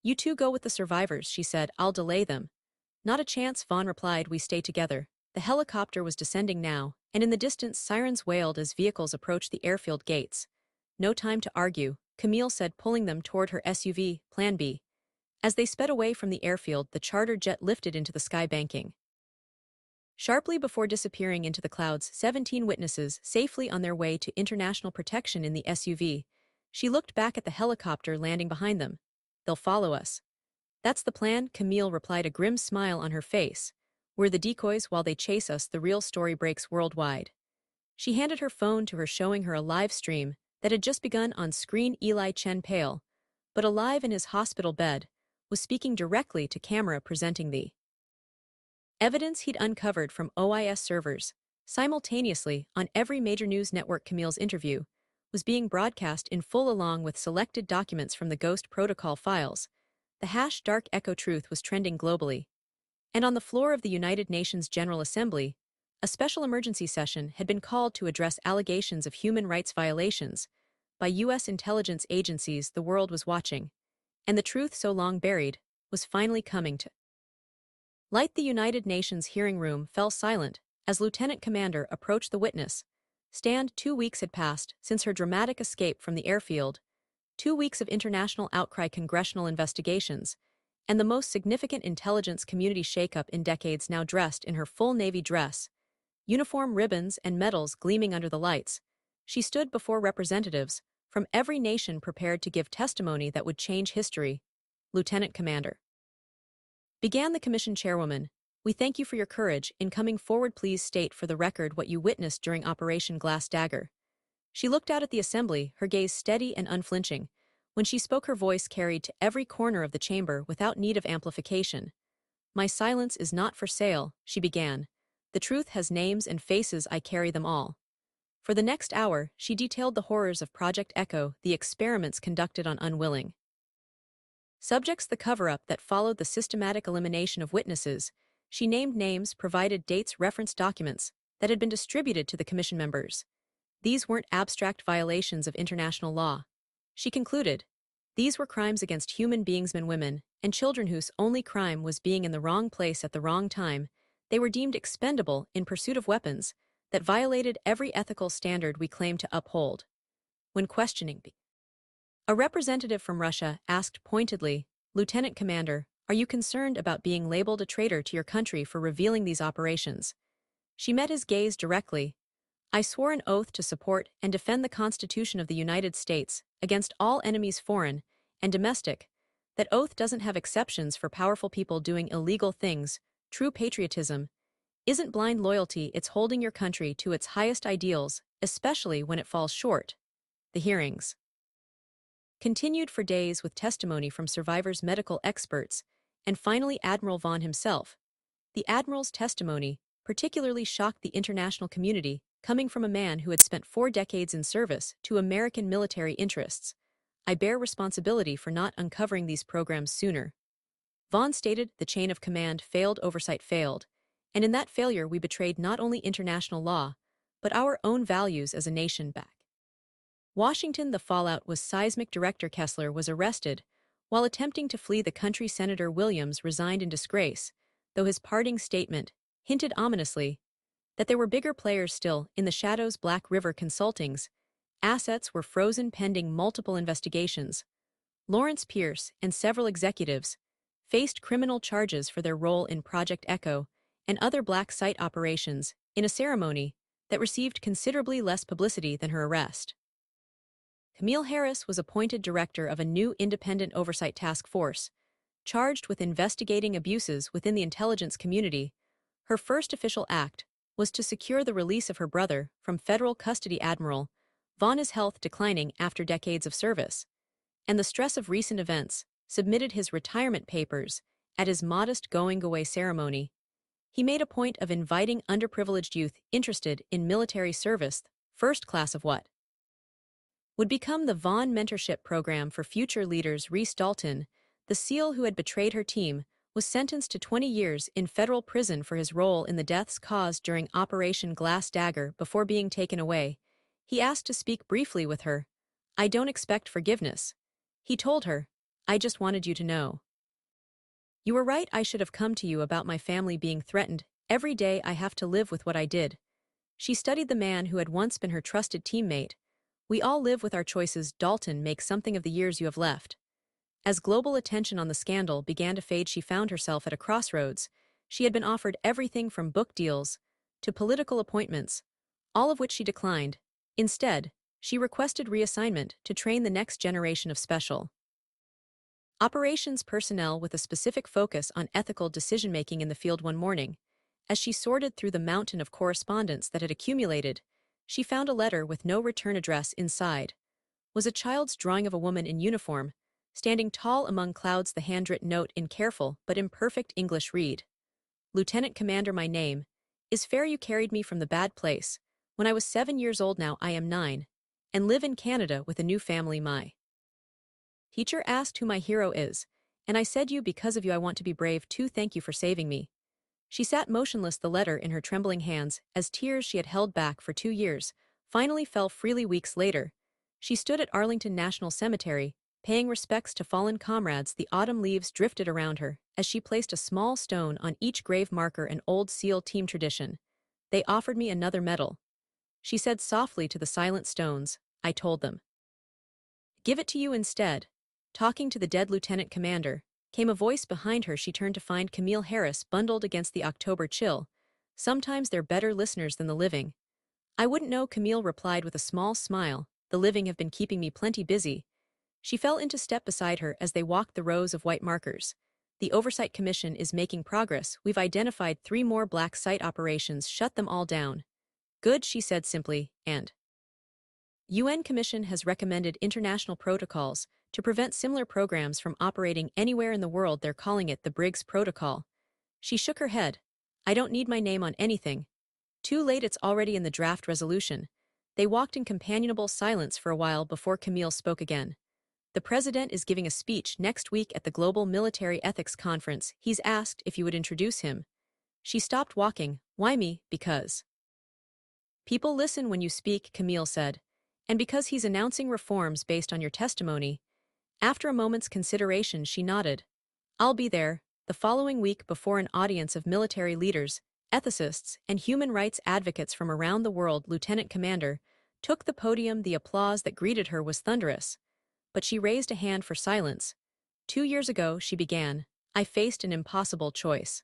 You two go with the survivors, she said. I'll delay them. Not a chance, Vaughn replied. We stay together. The helicopter was descending now, and in the distance sirens wailed as vehicles approached the airfield gates. No time to argue, Camille said, pulling them toward her SUV, Plan B. As they sped away from the airfield, the charter jet lifted into the sky, banking sharply before disappearing into the clouds. 17 witnesses safely on their way to international protection in the SUV. She looked back at the helicopter landing behind them. They'll follow us. That's the plan, Camille replied, a grim smile on her face. We're the decoys while they chase us, the real story breaks worldwide. She handed her phone to her, showing her a live stream that had just begun on screen. Eli Chen, pale, but alive in his hospital bed, was speaking directly to camera, presenting the evidence he'd uncovered from OIS servers. Simultaneously, on every major news network, Camille's interview was being broadcast in full along with selected documents from the Ghost Protocol files. The #Dark Echo Truth was trending globally. And on the floor of the United Nations General Assembly, a special emergency session had been called to address allegations of human rights violations by U.S. intelligence agencies. The world was watching, and the truth, so long buried, was finally coming to light. The United Nations hearing room fell silent as Lieutenant Commander approached the witness stand. 2 weeks had passed since her dramatic escape from the airfield, 2 weeks of international outcry, congressional investigations, and the most significant intelligence community shakeup in decades. Now dressed in her full Navy dress, uniform, ribbons, and medals gleaming under the lights, she stood before representatives from every nation, prepared to give testimony that would change history. Lieutenant Commander, began the commission chairwoman, we thank you for your courage in coming forward. Please state for the record what you witnessed during Operation Glass Dagger. She looked out at the assembly, her gaze steady and unflinching. When she spoke, her voice carried to every corner of the chamber without need of amplification. My silence is not for sale, she began. The truth has names and faces, I carry them all. For the next hour, she detailed the horrors of Project Echo, the experiments conducted on unwilling subjects, the cover-up that followed, the systematic elimination of witnesses. She named names, provided dates, referenced documents that had been distributed to the commission members. These weren't abstract violations of international law, she concluded. These were crimes against human beings, men, women, and children whose only crime was being in the wrong place at the wrong time. They were deemed expendable in pursuit of weapons that violated every ethical standard we claim to uphold. When questioning, a representative from Russia asked pointedly, Lieutenant Commander, are you concerned about being labeled a traitor to your country for revealing these operations? She met his gaze directly. I swore an oath to support and defend the Constitution of the United States against all enemies, foreign and domestic. That oath doesn't have exceptions for powerful people doing illegal things. True patriotism isn't blind loyalty, it's holding your country to its highest ideals, especially when it falls short. The hearings continued for days with testimony from survivors, medical experts, and finally Admiral Vaughn himself. The Admiral's testimony particularly shocked the international community, coming from a man who had spent 4 decades in service to American military interests. I bear responsibility for not uncovering these programs sooner. Vaughn stated, the chain of command failed, oversight failed, and in that failure we betrayed not only international law, but our own values as a nation. Back Washington, the fallout was seismic. Director Kessler was arrested while attempting to flee the country. Senator Williams resigned in disgrace, though his parting statement hinted ominously that there were bigger players still in the shadows. Black River Consulting's assets were frozen pending multiple investigations. Lawrence Pierce and several executives faced criminal charges for their role in Project Echo and other black site operations, in a ceremony that received considerably less publicity than her arrest. Camille Harris was appointed director of a new independent oversight task force, charged with investigating abuses within the intelligence community. Her first official act was to secure the release of her brother from federal custody. Admiral Vaughn, his health declining after decades of service, and the stress of recent events, submitted his retirement papers at his modest going-away ceremony. He made a point of inviting underprivileged youth interested in military service, first class of what would become the Vaughn Mentorship Program for future leaders. Reese Dalton, the SEAL who had betrayed her team, was sentenced to 20 years in federal prison for his role in the deaths caused during Operation Glass Dagger. Before being taken away, he asked to speak briefly with her. I don't expect forgiveness, he told her. I just wanted you to know. You were right, I should have come to you about my family being threatened. Every day I have to live with what I did. She studied the man who had once been her trusted teammate. We all live with our choices. Dalton, make something of the years you have left. As global attention on the scandal began to fade, she found herself at a crossroads. She had been offered everything from book deals to political appointments, all of which she declined. Instead, She requested reassignment to train the next generation of special operations personnel with a specific focus on ethical decision-making in the field one morning. As she sorted through the mountain of correspondence that had accumulated, she found a letter with no return address inside. Was a child's drawing of a woman in uniform, standing tall among clouds, the handwritten note in careful but imperfect English read. Lieutenant Commander, my name is fair. You carried me from the bad place. When I was 7 years old, now I am 9, and live in Canada with a new family. My teacher asked who my hero is, and I said you. Because of you I want to be brave too. Thank you for saving me. She sat motionless, the letter in her trembling hands, as tears she had held back for 2 years finally fell freely. Weeks later, she stood at Arlington National Cemetery, paying respects to fallen comrades. The autumn leaves drifted around her as she placed a small stone on each grave marker, an old SEAL team tradition. They offered me another medal, she said softly to the silent stones. I told them, give it to you instead. Talking to the dead lieutenant commander, came a voice behind her. She turned to find Camille Harris bundled against the October chill. Sometimes they're better listeners than the living. I wouldn't know, Camille replied with a small smile. The living have been keeping me plenty busy. She fell into step beside her as they walked the rows of white markers. The Oversight Commission is making progress. We've identified 3 more black site operations. Shut them all down. Good, she said simply, and UN Commission has recommended international protocols to prevent similar programs from operating anywhere in the world. They're calling it the Briggs Protocol. She shook her head. I don't need my name on anything. Too late, it's already in the draft resolution. They walked in companionable silence for a while before Camille spoke again. The president is giving a speech next week at the Global Military Ethics Conference. He's asked if you would introduce him. She stopped walking. Why me? Because people listen when you speak, Camille said. And because he's announcing reforms based on your testimony. After a moment's consideration, she nodded. I'll be there the following week before an audience of military leaders, ethicists, and human rights advocates from around the world. Lieutenant Commander took the podium. The applause that greeted her was thunderous. But she raised a hand for silence. 2 years ago, she began, I faced an impossible choice.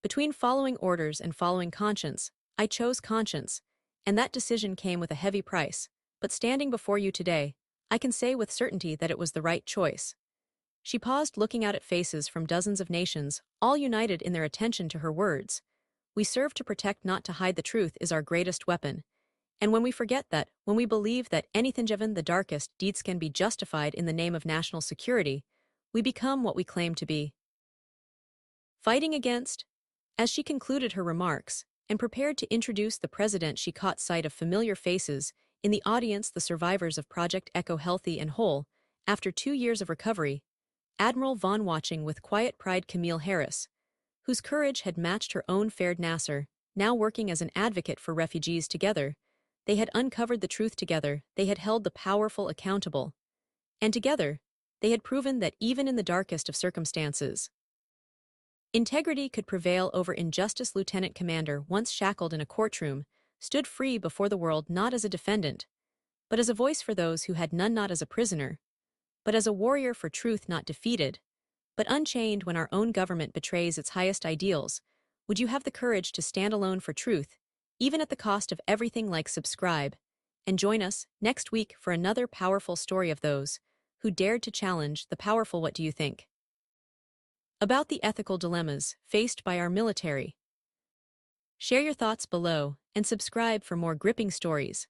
Between following orders and following conscience, I chose conscience, and that decision came with a heavy price. But standing before you today, I can say with certainty that it was the right choice. She paused, looking out at faces from dozens of nations, all united in their attention to her words. We serve to protect, not to hide. The truth is our greatest weapon. And when we forget that, when we believe that anything, even the darkest deeds, can be justified in the name of national security, we become what we claim to be fighting against. As she concluded her remarks and prepared to introduce the president, she caught sight of familiar faces in the audience, the survivors of Project Echo, healthy and whole after 2 years of recovery. Admiral Vaughn, watching with quiet pride, Camille Harris, whose courage had matched her own, fared Nasser, now working as an advocate for refugees. Together, they had uncovered the truth. Together, they had held the powerful accountable. And together, they had proven that even in the darkest of circumstances, integrity could prevail over injustice. Lieutenant Commander, once shackled in a courtroom, stood free before the world, not as a defendant, but as a voice for those who had none, not as a prisoner, but as a warrior for truth, not defeated, but unchained. When our own government betrays its highest ideals, would you have the courage to stand alone for truth, even at the cost of everything? Like, subscribe, and join us next week for another powerful story of those who dared to challenge the powerful. What do you think about the ethical dilemmas faced by our military? Share your thoughts below and subscribe for more gripping stories.